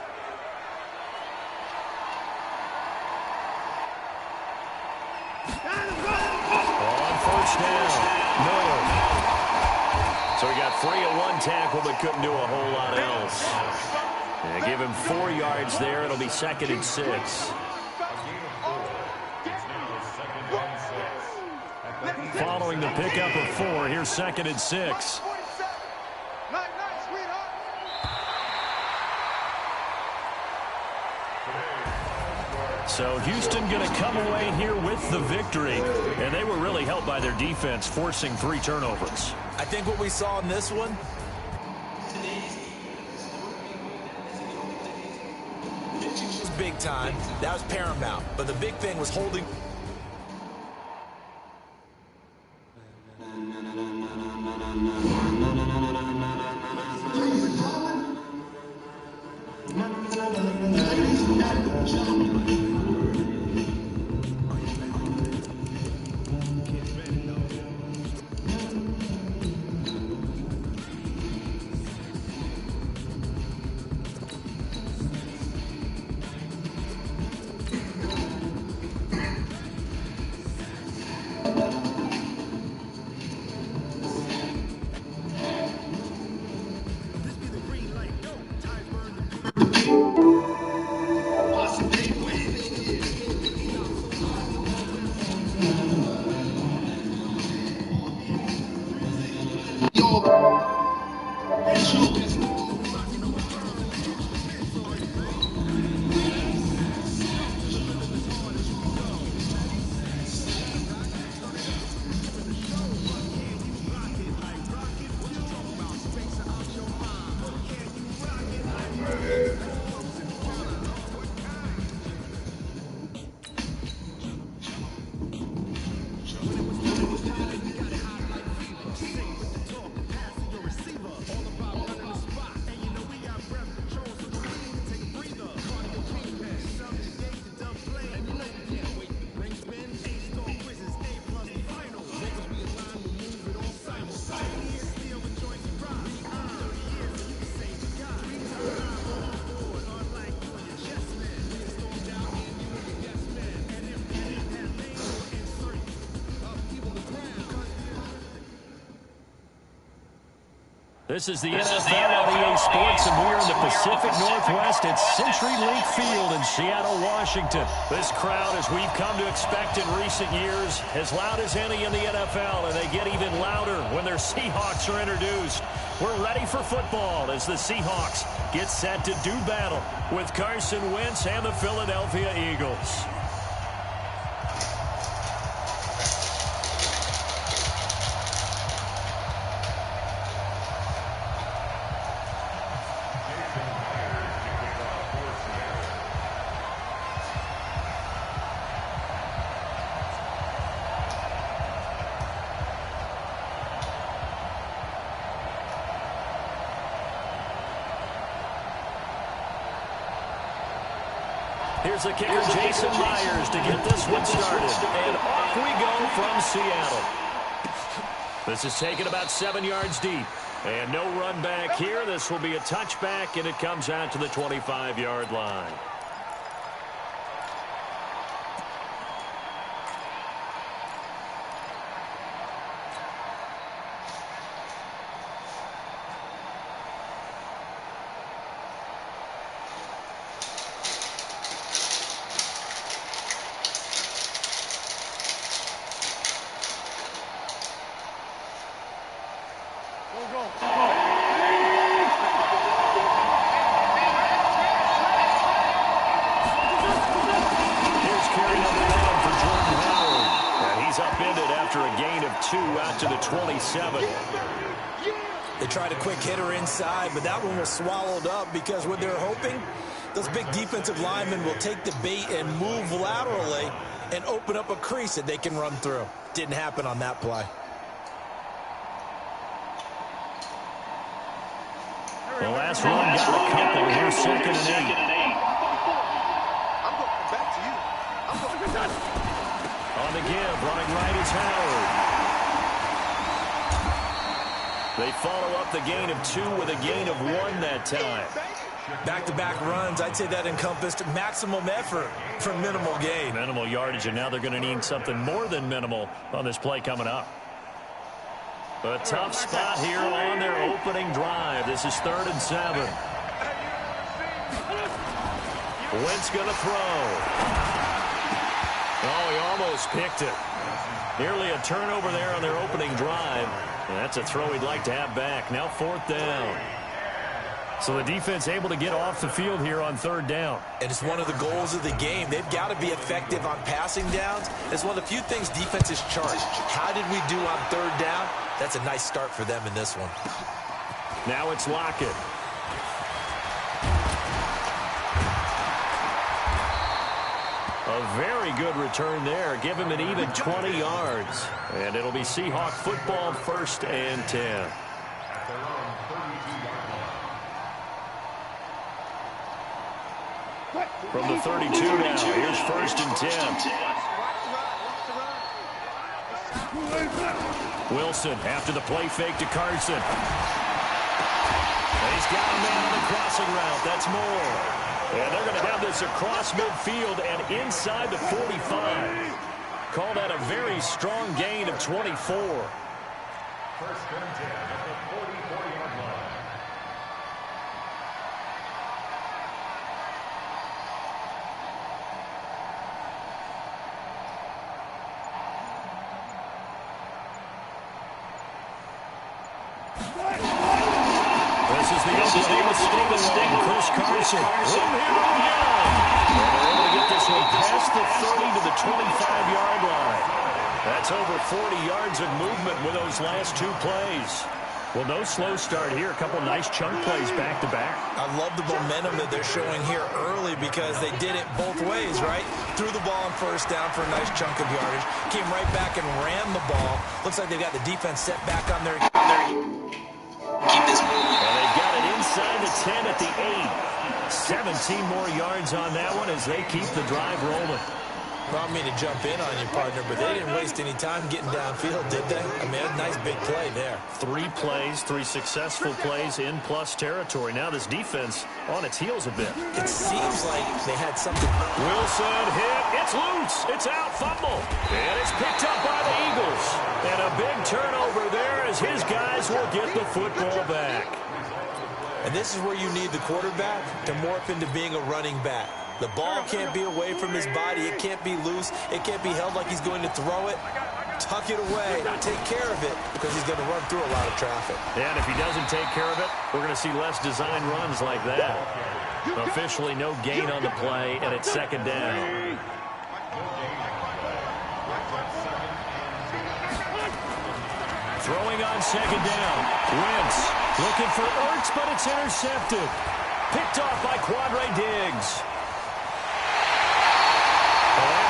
On 1st down, Miller. So he got 3 at 1 tackle, but couldn't do a whole lot else. And give him 4 yards there. It'll be 2nd and 6. Following the pickup of 4, here's 2nd and 6. So Houston going to come away here with the victory. And they were really helping. helped by their defense forcing 3 turnovers. I think what we saw in this one was big time. That was paramount. But the big thing was holding. This is the NFL on EA Sports, and we're in the Pacific Northwest at CenturyLink Field in Seattle, Washington. This crowd, as we've come to expect in recent years, as loud as any in the NFL, and they get even louder when their Seahawks are introduced. We're ready for football as the Seahawks get set to do battle with Carson Wentz and the Philadelphia Eagles. Here's the kicker, Jason Myers, to get this one started. And off we go from Seattle. This is taken about 7 yards deep. And no run back here. This will be a touchback, and it comes out to the 25-yard line. To the 27. They tried a quick hitter inside, but that one was swallowed up because what they're hoping, those big defensive linemen will take the bait and move laterally and open up a crease that they can run through. Didn't happen on that play. The last run got a couple here, 2nd and 8. I'm going back to you. On the give, running right is Howard. They follow up the gain of 2 with a gain of 1 that time. Back-to-back runs, I'd say that encompassed maximum effort for minimal gain. Minimal yardage, and now they're going to need something more than minimal on this play coming up. A tough spot here on their opening drive. This is 3rd and 7. Wentz going to throw. Oh, he almost picked it. Nearly a turnover there on their opening drive. And that's a throw he'd like to have back. Now 4th down. So the defense able to get off the field here on third down. And it's one of the goals of the game. They've got to be effective on passing downs. It's one of the few things defense is charged. How did we do on third down? That's a nice start for them in this one. Now it's Lockett. A very good return there. Give him an even 20 yards. And it'll be Seahawk football, 1st and 10. From the 32 now, here's 1st and 10. Wilson after the play fake to Carson. He's got a man on the crossing route. That's Moore. And they're going to have this across midfield and inside the 45. Call that a very strong gain of 24. 1st and 10 at the 44-yard line. This is the mistake. Chris Carson. Room here on Young. And they're able to get this one past the 30 to the 25-yard line. That's over 40 yards of movement with those last 2 plays. Well, no slow start here. A couple nice chunk plays back-to-back. I love the momentum that they're showing here early because they did it both ways, right? Threw the ball on 1st down for a nice chunk of yardage. Came right back and ran the ball. Looks like they've got the defense set back on their... Keep this moving. And they've got it inside the 10 at the 8. 17 more yards on that one as they keep the drive rolling. Brought me to jump in on you, partner, but they didn't waste any time getting downfield, did they? I mean, a nice big play there. 3 plays, 3 successful plays in plus territory. Now this defense on its heels a bit. It seems like they had something. Wilson hit. It's loose. It's out. Fumble. And it's picked up by the Eagles. And a big turnover there as his guys will get the football back. And this is where you need the quarterback to morph into being a running back. The ball can't be away from his body. It can't be loose. It can't be held like he's going to throw it. Tuck it away. Take care of it because he's going to run through a lot of traffic. And if he doesn't take care of it, we're going to see less design runs like that. Officially no gain on the play, and it's 2nd down. Throwing on 2nd down. Wentz looking for Ertz, but it's intercepted. Picked off by Quadre Diggs.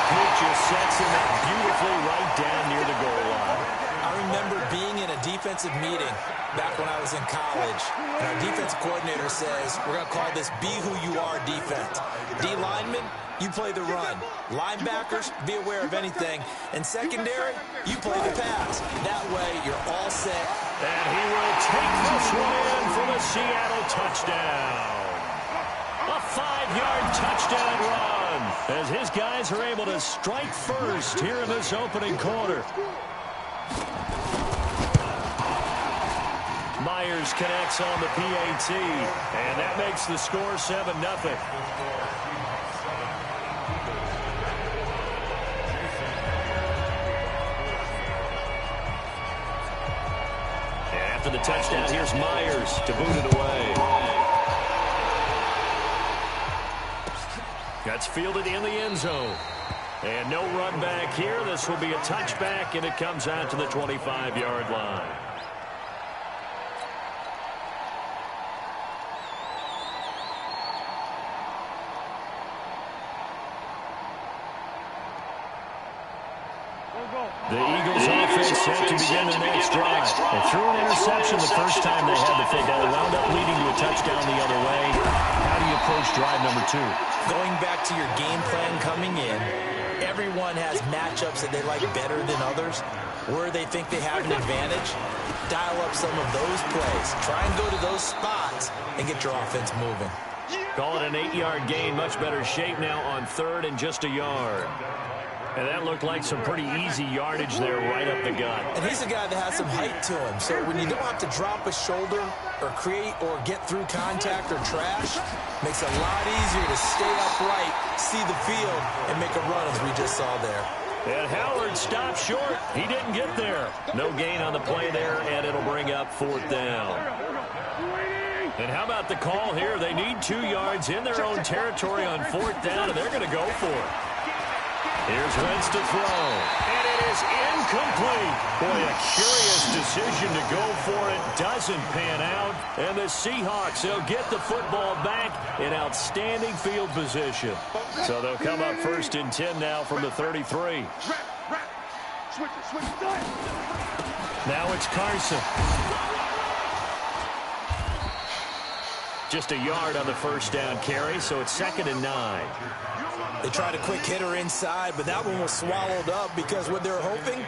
That just sets him up beautifully right down near the goal line. I remember being in a defensive meeting back when I was in college, and our defensive coordinator says, we're going to call this Be Who You Are defense. D linemen, you play the run. Linebackers, be aware of anything. And secondary, you play the pass. That way, you're all set. And he will take this one in for the Seattle touchdown. A 5-yard touchdown run as his guys are able to strike first here in this opening quarter. Myers connects on the PAT, and that makes the score 7-0. And after the touchdown, here's Myers to boot it away. That's fielded in the end zone. And no run back here. This will be a touchback, and it comes out to the 25-yard line. The Eagles offense set to begin their next drive. They threw an interception the first time they had the football. Wound up leading to a touchdown the other way. How do you approach drive number 2? Going back to your game plan coming in, everyone has matchups that they like better than others. Where they think they have an advantage, dial up some of those plays. Try and go to those spots and get your offense moving. Call it an 8-yard gain. Much better shape now on 3rd and just a yard. And that looked like some pretty easy yardage there right up the gut. And he's a guy that has some height to him. So when you don't have to drop a shoulder or create or get through contact or trash, makes it a lot easier to stay upright, see the field, and make a run as we just saw there. And Howard stopped short. He didn't get there. No gain on the play there, and it'll bring up 4th down. And how about the call here? They need 2 yards in their own territory on 4th down, and they're going to go for it. Here's Wentz to throw, and it is incomplete. Boy, a curious decision to go for it. Doesn't pan out, and the Seahawks, they'll get the football back in outstanding field position. So they'll come up 1st and 10 now from the 33. Now it's Carson. Just a yard on the 1st down carry, so it's 2nd and 9. They tried a quick hitter inside, but that one was swallowed up because what they're hoping,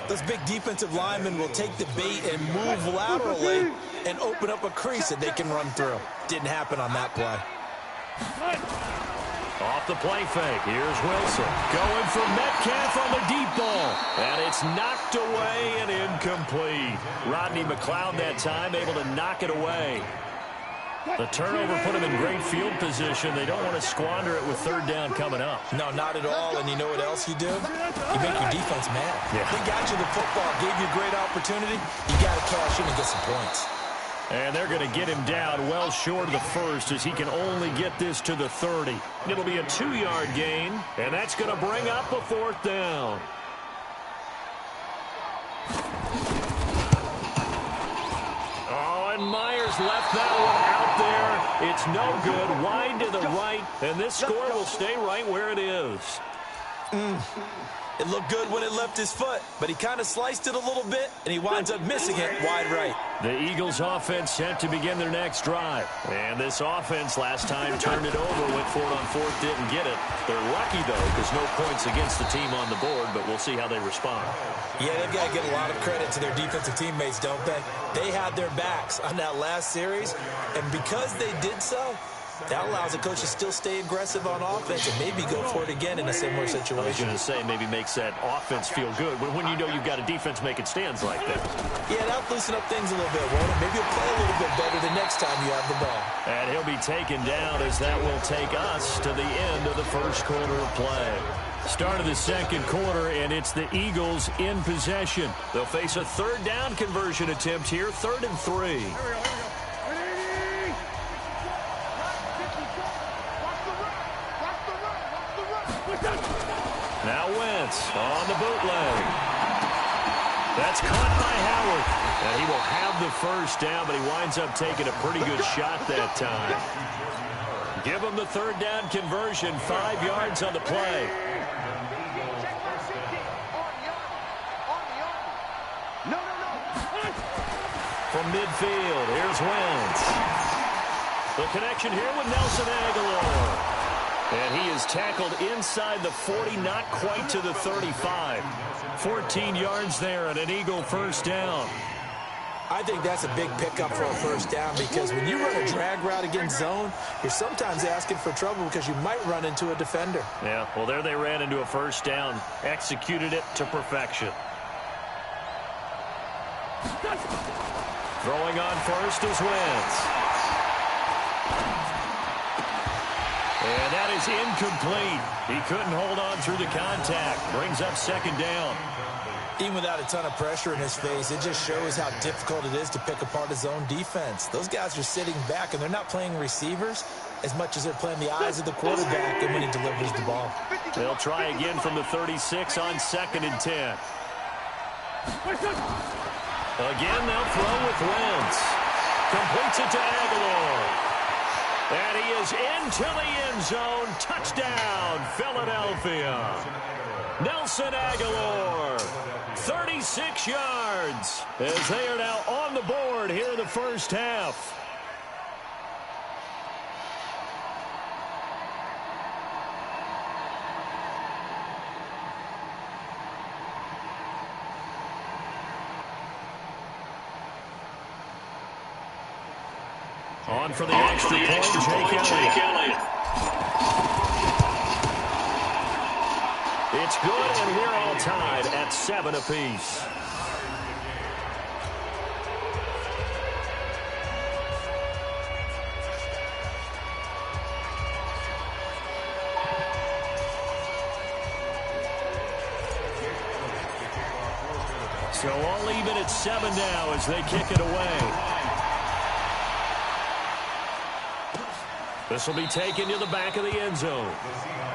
those big defensive linemen will take the bait and move laterally and open up a crease that they can run through. Didn't happen on that play. Off the play fake, here's Wilson. Going for Metcalf on the deep ball. And it's knocked away and incomplete. Rodney McLeod that time able to knock it away. The turnover put them in great field position. They don't want to squander it with 3rd down coming up. No, not at all. And you know what else you do? You make your defense mad. Yeah. They got you the football, gave you a great opportunity. You got to cash in and get some points. And they're going to get him down well short of the 1st as he can only get this to the 30. It'll be a 2-yard gain, and that's going to bring up a 4th down. Oh, and Myers left that one out there. It's no good. Wide to the right, and this score will stay right where it is. It looked good when it left his foot, but he kind of sliced it a little bit, and he winds up missing it wide right. The Eagles offense set to begin their next drive. And this offense last time turned it over, went for it on 4th, didn't get it. They're lucky, though, because no points against the team on the board, but we'll see how they respond. Yeah, they've got to give a lot of credit to their defensive teammates, don't they? They had their backs on that last series, and because they did so, that allows the coach to still stay aggressive on offense and maybe go for it again in a similar situation. I was going to say maybe makes that offense feel good when you know you've got a defense making stands like that. Yeah, that'll loosen up things a little bit, won't it? Maybe you'll play a little bit better the next time you have the ball. And he'll be taken down as that will take us to the end of the 1st quarter of play. Start of the 2nd quarter, and it's the Eagles in possession. They'll face a 3rd down conversion attempt here, 3rd and 3. Now Wentz on the bootleg. That's caught by Howard. And he will have the 1st down, but he winds up taking a pretty good shot that time. Give him the 3rd down conversion, 5 yards on the play. From midfield, here's Wentz. The connection here with Nelson Aguilar. And he is tackled inside the 40, not quite to the 35. 14 yards there and an Eagle 1st down. I think that's a big pickup for a 1st down because when you run a drag route against zone, you're sometimes asking for trouble because you might run into a defender. Yeah, well, there they ran into a 1st down. Executed it to perfection. Throwing on 1st is Wentz. And that is incomplete. He couldn't hold on through the contact. Brings up 2nd down. Even without a ton of pressure in his face, it just shows how difficult it is to pick apart his own defense. Those guys are sitting back, and they're not playing receivers as much as they're playing the eyes of the quarterback and when he delivers the ball. They'll try again from the 36 on 2nd and 10. Again, they'll throw with Wentz. Completes it to Aguilar. And he is into the end zone. Touchdown, Philadelphia. Nelson Aguilar, 36 yards, as they are now on the board here in the 1st half. On for the extra point, Jake Elliott. It's good, and we're all tied at 7 apiece. So all even at 7 now as they kick it away. This will be taken to the back of the end zone.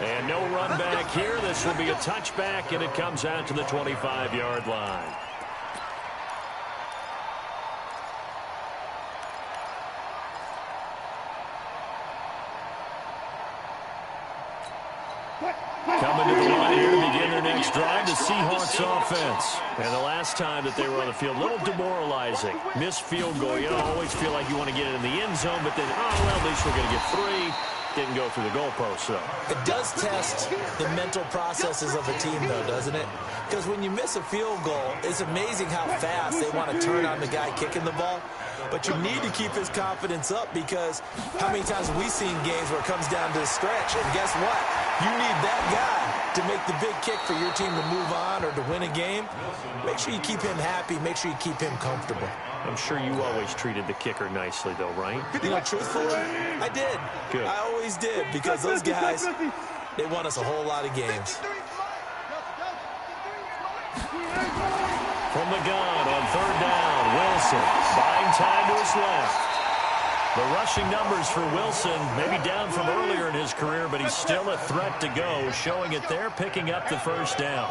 And no run back here. This will be a touchback, and it comes out to the 25-yard line. Coming to the line here to begin their next drive, the Seahawks offense. And the last time that they were on the field, a little demoralizing. Missed field goal. You always feel like you want to get it in the end zone, but then, oh, well, at least we're going to get 3. Didn't go through the goalpost, though. It does test the mental processes of a team, though, doesn't it? Because when you miss a field goal, it's amazing how fast they want to turn on the guy kicking the ball. But you need to keep his confidence up, because how many times have we seen games where it comes down to the stretch? And guess what? You need that guy to make the big kick for your team to move on or to win a game. Make sure you keep him happy. Make sure you keep him comfortable. I'm sure you always treated the kicker nicely, though, right? You know, truthfully, I did. Good. I always did, because those guys, they won us a whole lot of games. From the gun on 3rd down, Wilson buying time to his left. The rushing numbers for Wilson, maybe down from earlier in his career, but he's still a threat to go, showing it there, picking up the 1st down.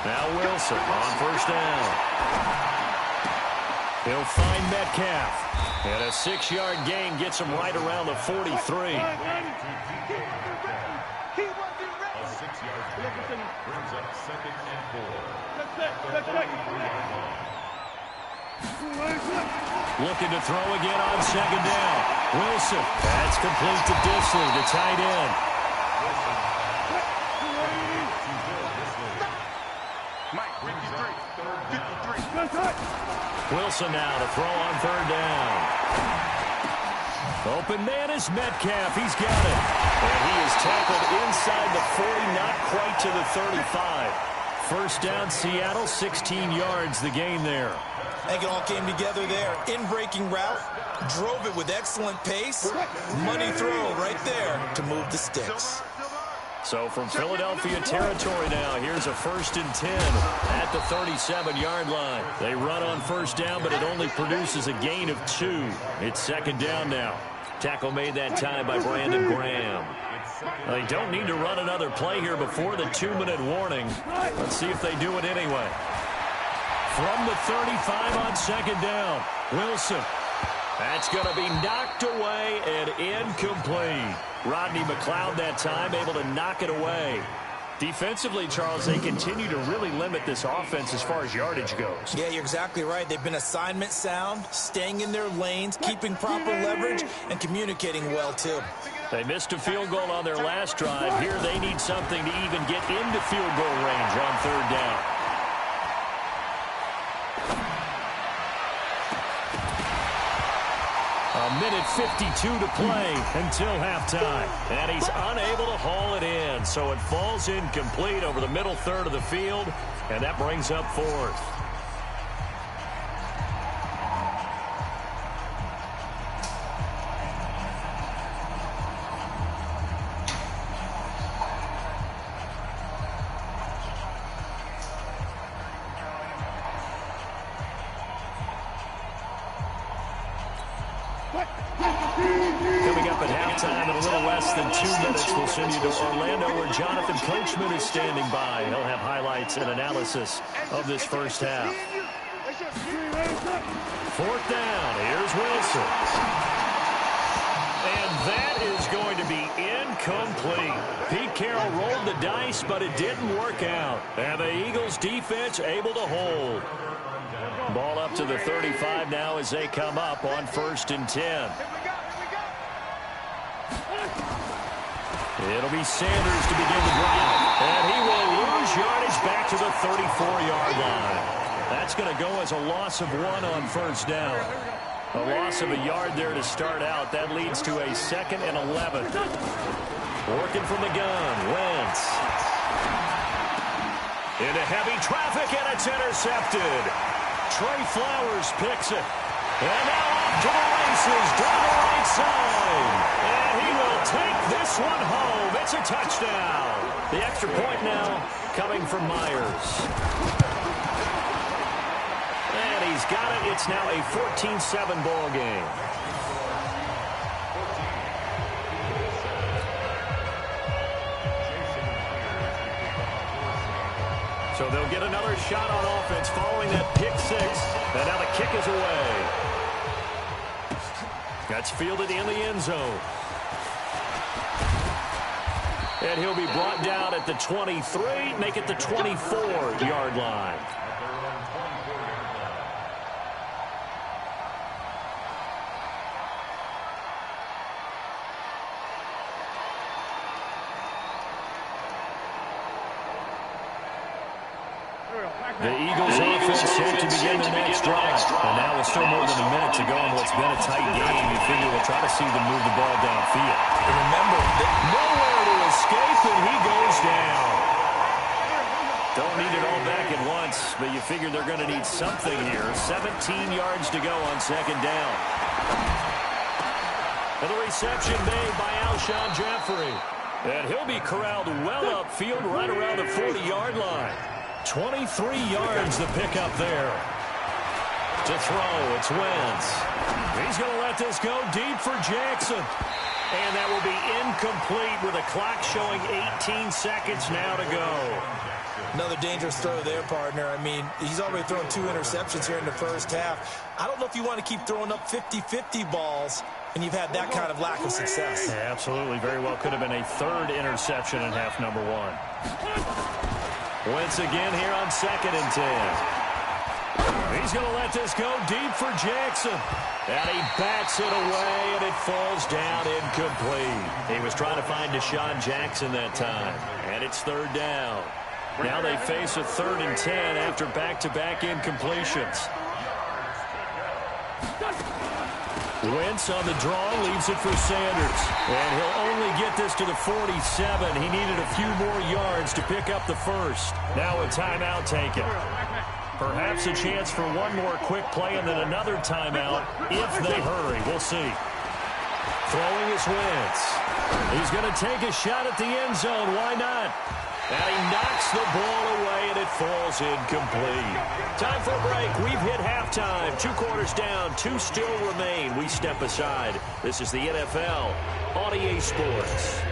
Now Wilson on 1st down. He'll find Metcalf. And a 6-yard gain gets him right around the 43. A 6-yard gain brings up 2nd and 4. Looking to throw again on 2nd down. Wilson. That's complete to Disley, the tight end. Wilson now to throw on 3rd down. Open man is Metcalf. He's got it. And he is tackled inside the 40, not quite to the 35. 1st down, Seattle, 16 yards the gain there. I think it all came together there. In-breaking route, drove it with excellent pace. Money throw right there to move the sticks. So from Philadelphia territory now, here's a 1st and 10 at the 37-yard line. They run on 1st down, but it only produces a gain of 2. It's 2nd down now. Tackle made that time by Brandon Graham. They don't need to run another play here before the 2-minute warning. Let's see if they do it anyway. From the 35 on 2nd down, Wilson. That's going to be knocked away and incomplete. Rodney McLeod that time able to knock it away. Defensively, Charles, they continue to really limit this offense as far as yardage goes. Yeah, you're exactly right. They've been assignment sound, staying in their lanes, keeping proper leverage, and communicating well, too. They missed a field goal on their last drive. Here they need something to even get into field goal range on 3rd down. A minute 52 to play until halftime. And he's unable to haul it in. So it falls incomplete over the middle third of the field. And that brings up 4th. Coming up at halftime in a little less than 2 minutes, we'll send you to Orlando where Jonathan Coachman is standing by. He'll have highlights and analysis of this 1st half. 4th down. Here's Wilson. And that is going to be incomplete. Pete Carroll rolled the dice, but it didn't work out. And the Eagles defense able to hold. Ball up to the 35 now as they come up on 1st and 10. It'll be Sanders to begin the drive. And he will lose yardage back to the 34-yard line. That's going to go as a loss of 1 on 1st down. A loss of a yard there to start out. That leads to a 2nd and 11. Working from the gun, Wentz. Into heavy traffic, and it's intercepted. Trey Flowers picks it. And now off to the races down the right side. And he will take this one home. It's a touchdown. The extra point now coming from Myers. And he's got it. It's now a 14-7 ball game. So they'll get another shot on offense following that pick six. And now the kick is away. That's fielded in the end zone. And he'll be brought down at the 23, make it the 24-yard line. The Eagles offense set to begin their next drive. And now with still more than a minute to go in what's been a tight game, you figure we'll try to see them move the ball downfield. And remember, nowhere to escape, and he goes down. Don't need it all back at once, but you figure they're going to need something here. 17 yards to go on second down. And the reception made by Alshon Jeffrey. And he'll be corralled well upfield right around the 40-yard line. 23 yards the pickup there. To throw, it's Wentz. He's going to let this go deep for Jackson. And that will be incomplete with a clock showing 18 seconds now to go. Another dangerous throw there, partner. I mean, he's already thrown 2 interceptions here in the first half. I don't know if you want to keep throwing up 50-50 balls and you've had that kind of lack of success. Yeah, absolutely. Very well could have been a 3rd interception in half number 1. Wentz again here on 2nd and 10. He's going to let this go deep for Jackson. And he bats it away, and it falls down incomplete. He was trying to find Deshaun Jackson that time. And it's 3rd down. Now they face a 3rd and 10 after back-to-back incompletions. Wentz on the draw, leaves it for Sanders. And he'll only get this to the 47. He needed a few more yards to pick up the first. Now a timeout taken. Perhaps a chance for one more quick play and then another timeout if they hurry. We'll see. Throwing is Wentz. He's going to take a shot at the end zone. Why not? And he knocks the ball away, and it falls incomplete. Time for a break. We've hit halftime. 2 quarters down. 2 still remain. We step aside. This is the NFL on EA Sports.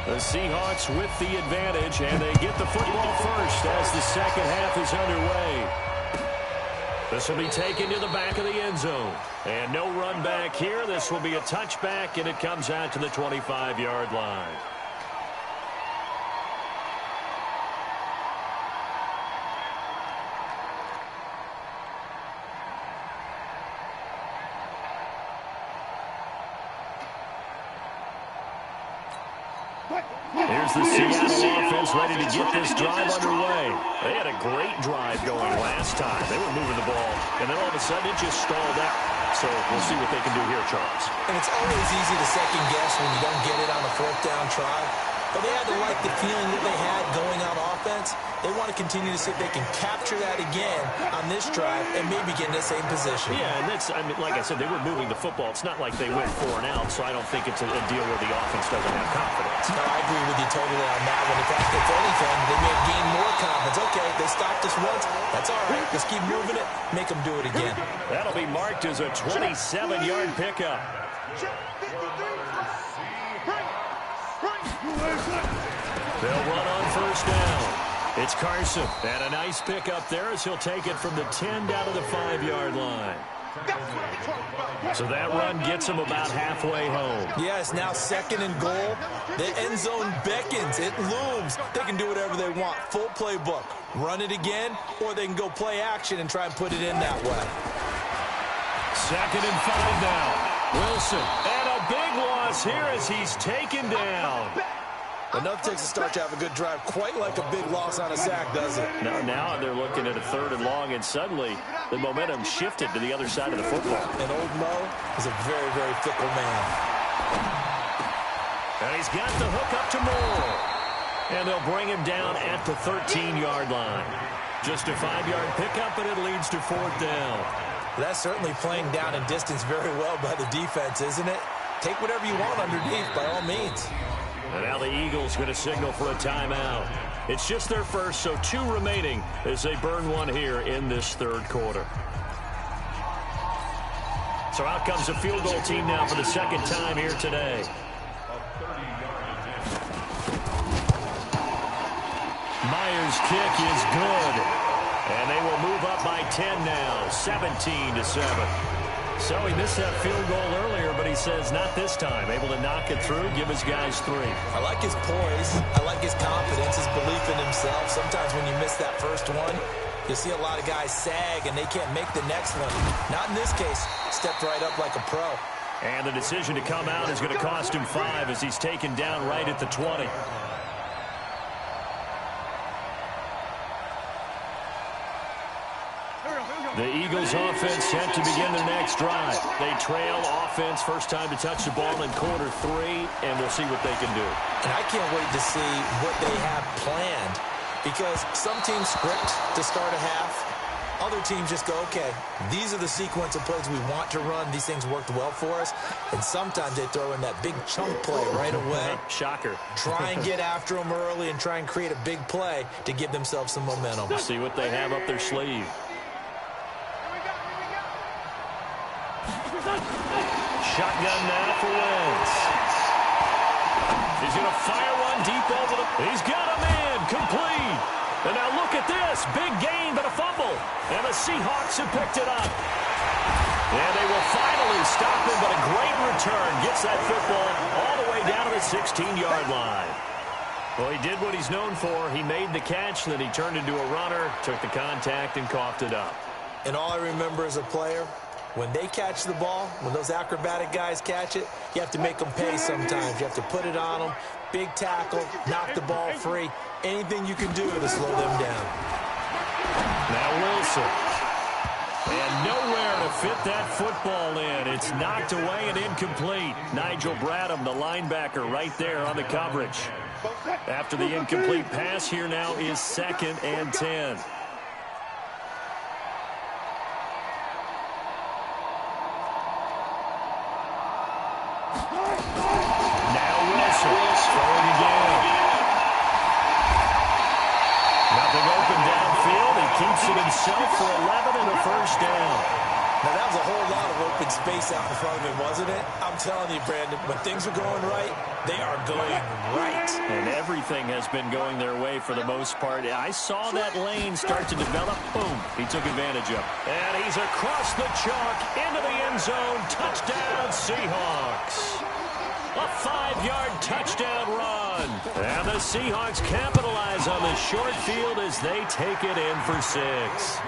The Seahawks with the advantage, and they get the football first as the second half is underway. This will be taken to the back of the end zone. And no run back here. This will be a touchback, and it comes out to the 25-yard line. Here's the Seattle offense ready to get this drive underway. They had a great drive going last time. They were moving the ball, and then all of a sudden it just stalled out. So we'll see what they can do here, Charles. And it's always easy to second guess when you don't get it on a 4th down try. But they had to like the feeling that they had going on offense. They want to continue to see if they can capture that again on this drive and maybe get in the same position. Yeah, and that's, I mean, like I said, they were moving the football. It's not like they went 4 and out, so I don't think it's a deal where the offense doesn't have confidence. No, I agree with you totally on that one. In fact, if anything, they may have gained more confidence. Okay, they stopped us once. That's all right. Let's keep moving it. Make them do it again. That'll be marked as a 27-yard pickup. They'll run on 1st down. It's Carson. And a nice pickup there as he'll take it from the 10 down to the 5-yard line. So that run gets him about halfway home. Yeah, it's now 2nd and goal. The end zone beckons. It looms. They can do whatever they want. Full playbook. Run it again, or they can go play action and try and put it in that way. 2nd and 5 now. Wilson. And a big loss here as he's taken down. Enough takes a start to have a good drive. Quite like a big loss on a sack, does it? No, now they're looking at a 3rd and long, and suddenly the momentum shifted to the other side of the football. And old Mo is a very, very fickle man. And he's got the hook up to Moore. And they'll bring him down at the 13-yard line. Just a 5-yard pickup, and it leads to 4th down. That's certainly playing down in distance very well by the defense, isn't it? Take whatever you want underneath, by all means. And now the Eagles going to signal for a timeout. It's just their first, so 2 remaining as they burn one here in this 3rd quarter. So out comes the field goal team now for the 2nd time here today. Myers' kick is good. And they will move up by 10 now, 17-7. So he missed that field goal earlier, but he says not this time. Able to knock it through, give his guys 3. I like his poise. I like his confidence, his belief in himself. Sometimes when you miss that first one, you see a lot of guys sag, and they can't make the next one. Not in this case. Stepped right up like a pro. And the decision to come out is going to cost him 5 as he's taken down right at the 20. The Eagles offense set to begin their next drive. They trail offense, first time to touch the ball in quarter 3, and we'll see what they can do. And I can't wait to see what they have planned, because some teams script to start a half. Other teams just go, okay, these are the sequence of plays we want to run. These things worked well for us. And sometimes they throw in that big chunk play right away. Shocker. Try and get after them early and try and create a big play to give themselves some momentum. See what they have up their sleeve. Shotgun now for Wentz. He's going to fire one deep over the... He's got a man complete. And now look at this. Big gain, but a fumble. And the Seahawks have picked it up. And they will finally stop him, but a great return. Gets that football all the way down to the 16-yard line. Well, he did what he's known for. He made the catch, then he turned into a runner, took the contact, and coughed it up. And all I remember as a player, when they catch the ball, when those acrobatic guys catch it, you have to make them pay sometimes. You have to put it on them, big tackle, knock the ball free. Anything you can do to slow them down. Now Wilson. And nowhere to fit that football in. It's knocked away and incomplete. Nigel Bradham, the linebacker, right there on the coverage. After the incomplete pass, here now is 2nd and 10. Keeps it himself for 11 and a first down. Now, that was a whole lot of open space out in front of him, wasn't it? I'm telling you, Brandon, when things are going right, they are going right. And everything has been going their way for the most part. I saw that lane start to develop. Boom. He took advantage of it. And he's across the chalk into the end zone. Touchdown, Seahawks. A 5-yard touchdown run. And the Seahawks capitalize on the short field as they take it in for 6.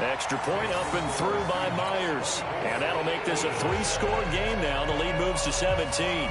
Extra point up and through by Myers. And that'll make this a 3-score game now. The lead moves to 17.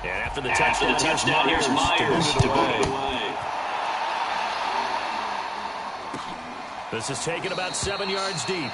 And after the touchdown, here's Myers to put it away. This is taken about 7 yards deep.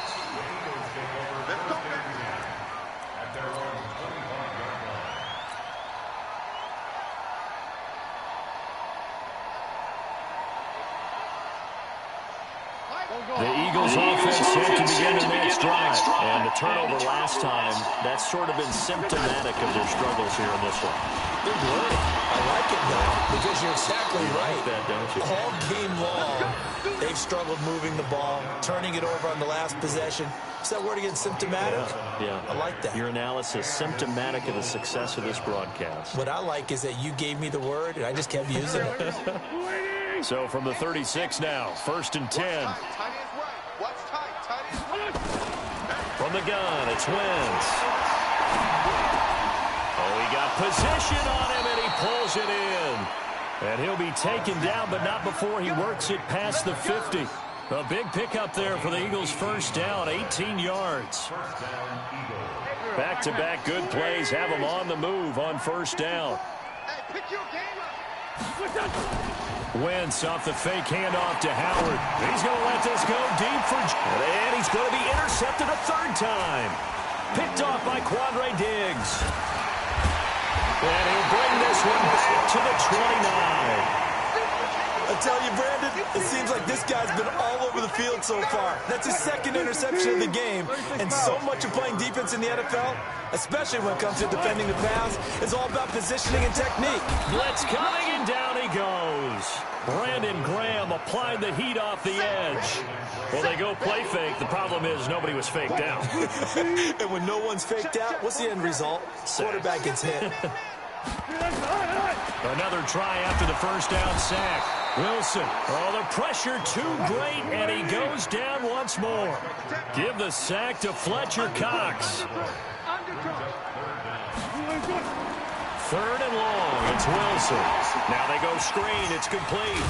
The Eagles offense set to begin the next drive. And the turnover last time, that's sort of been symptomatic of their struggles here in this one. They're good. I like it now because you're exactly right. Like that, don't you? All game long, they've struggled moving the ball, turning it over on the last possession. Is that word again, symptomatic? Yeah. I like that. Your analysis, symptomatic of the success of this broadcast. What I like is that you gave me the word, and I just kept using it. So from the 36 now, 1st and 10. From the gun, it's Wentz. Oh, he got position on him, and he pulls it in. And he'll be taken down, but not before he works it past the 50. A big pickup there for the Eagles' first down, 18 yards. Back-to-back good plays have them on the move on first down. Wentz off the fake handoff to Howard. He's going to let this go deep for... And he's going to be intercepted a 3rd time. Picked off by Quandre Diggs. And he'll bring this one back to the 29. I tell you, Brandon, it seems like this guy's been all over the field so far. That's his second interception of the game. And so much of playing defense in the NFL, especially when it comes to defending the pass, is all about positioning and technique. Blitz coming, and down he goes. Brandon Graham applied the heat off the edge. Well, they go play fake. The problem is nobody was faked out. And when no one's faked out, what's the end result? Quarterback gets hit. Another try after the first down sack. Wilson. Oh, the pressure too great, and he goes down once more. Give the sack to Fletcher Cox. Third and long. It's Wilson. Now they go screen. It's complete.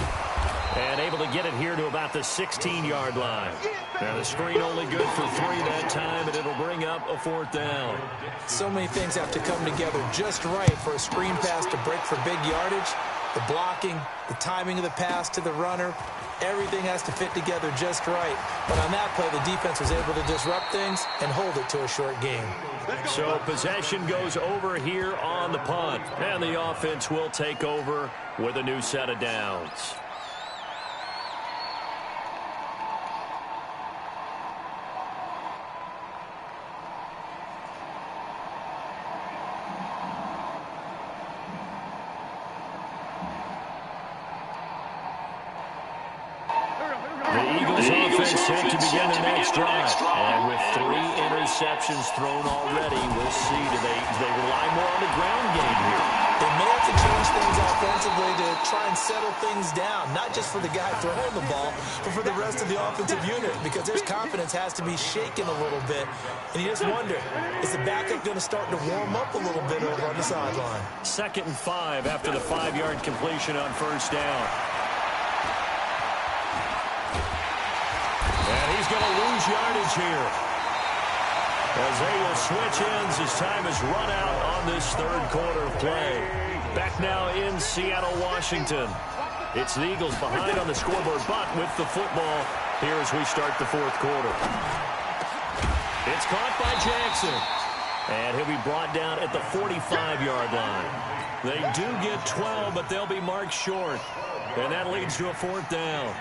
And able to get it here to about the 16-yard line. Now the screen only good for 3 that time, and it'll bring up a 4th down. So many things have to come together just right for a screen pass to break for big yardage. The blocking, the timing of the pass to the runner, everything has to fit together just right. But on that play, the defense was able to disrupt things and hold it to a short game. So possession goes over here on the punt, and the offense will take over with a new set of downs. Set to begin the next drive. And with 3 interceptions thrown already, we'll see. Do they rely more on the ground game here? They may have to change things offensively to try and settle things down, not just for the guy throwing the ball, but for the rest of the offensive unit, because their confidence has to be shaken a little bit. And you just wonder, is the backup going to start to warm up a little bit over on the sideline? 2nd and 5 after the 5-yard completion on first down. And he's going to lose yardage here, as they will switch ends as time is run out on this 3rd quarter of play. Back now in Seattle, Washington. It's the Eagles behind on the scoreboard, but with the football here as we start the 4th quarter. It's caught by Jackson, and he'll be brought down at the 45-yard line. They do get 12, but they'll be marked short, and that leads to a 4th down.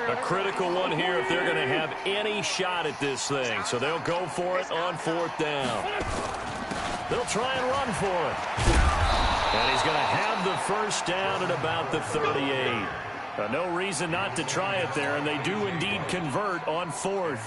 A critical one here if they're going to have any shot at this thing. So they'll go for it on 4th down. They'll try and run for it. And he's going to have the first down at about the 38. No reason not to try it there, and they do indeed convert on 4th.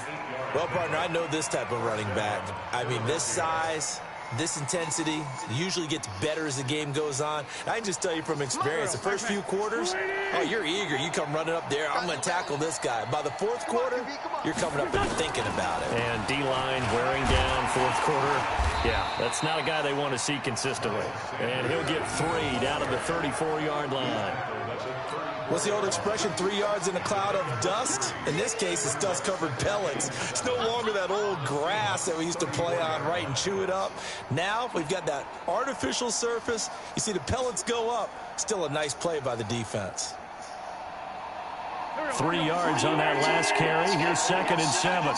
Well, partner, I know this type of running back. I mean, this size, this intensity usually gets better as the game goes on. I can just tell you from experience, the first few quarters, oh, you're eager. You come running up there, I'm going to tackle this guy. By the 4th quarter, you're coming up and thinking about it. And D-line wearing down 4th quarter. Yeah, that's not a guy they want to see consistently. And he'll get 3 down at the 34-yard line. What's the old expression, 3 yards in a cloud of dust? In this case, it's dust-covered pellets. It's no longer that old grass that we used to play on, right, and chew it up. Now we've got that artificial surface. You see the pellets go up. Still a nice play by the defense. 3 yards on that last carry. Here's 2nd and 7.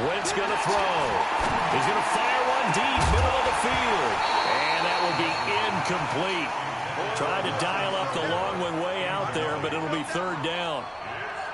Wentz going to throw. He's going to fire one deep, middle of the field. And that will be incomplete. Tried to dial up the long one way out there, but it'll be 3rd down.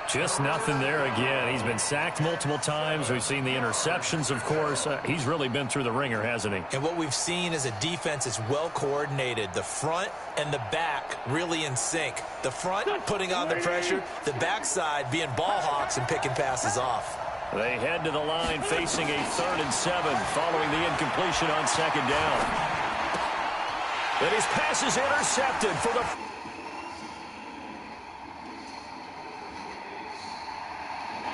Just nothing there again. He's been sacked multiple times. We've seen the interceptions, of course. He's really been through the ringer, hasn't he? And what we've seen is a defense that's well coordinated. The front and the back really in sync. The front putting on the pressure, the backside being ball hawks and picking passes off. They head to the line facing a 3rd and 7 following the incompletion on 2nd down. And his pass is intercepted for the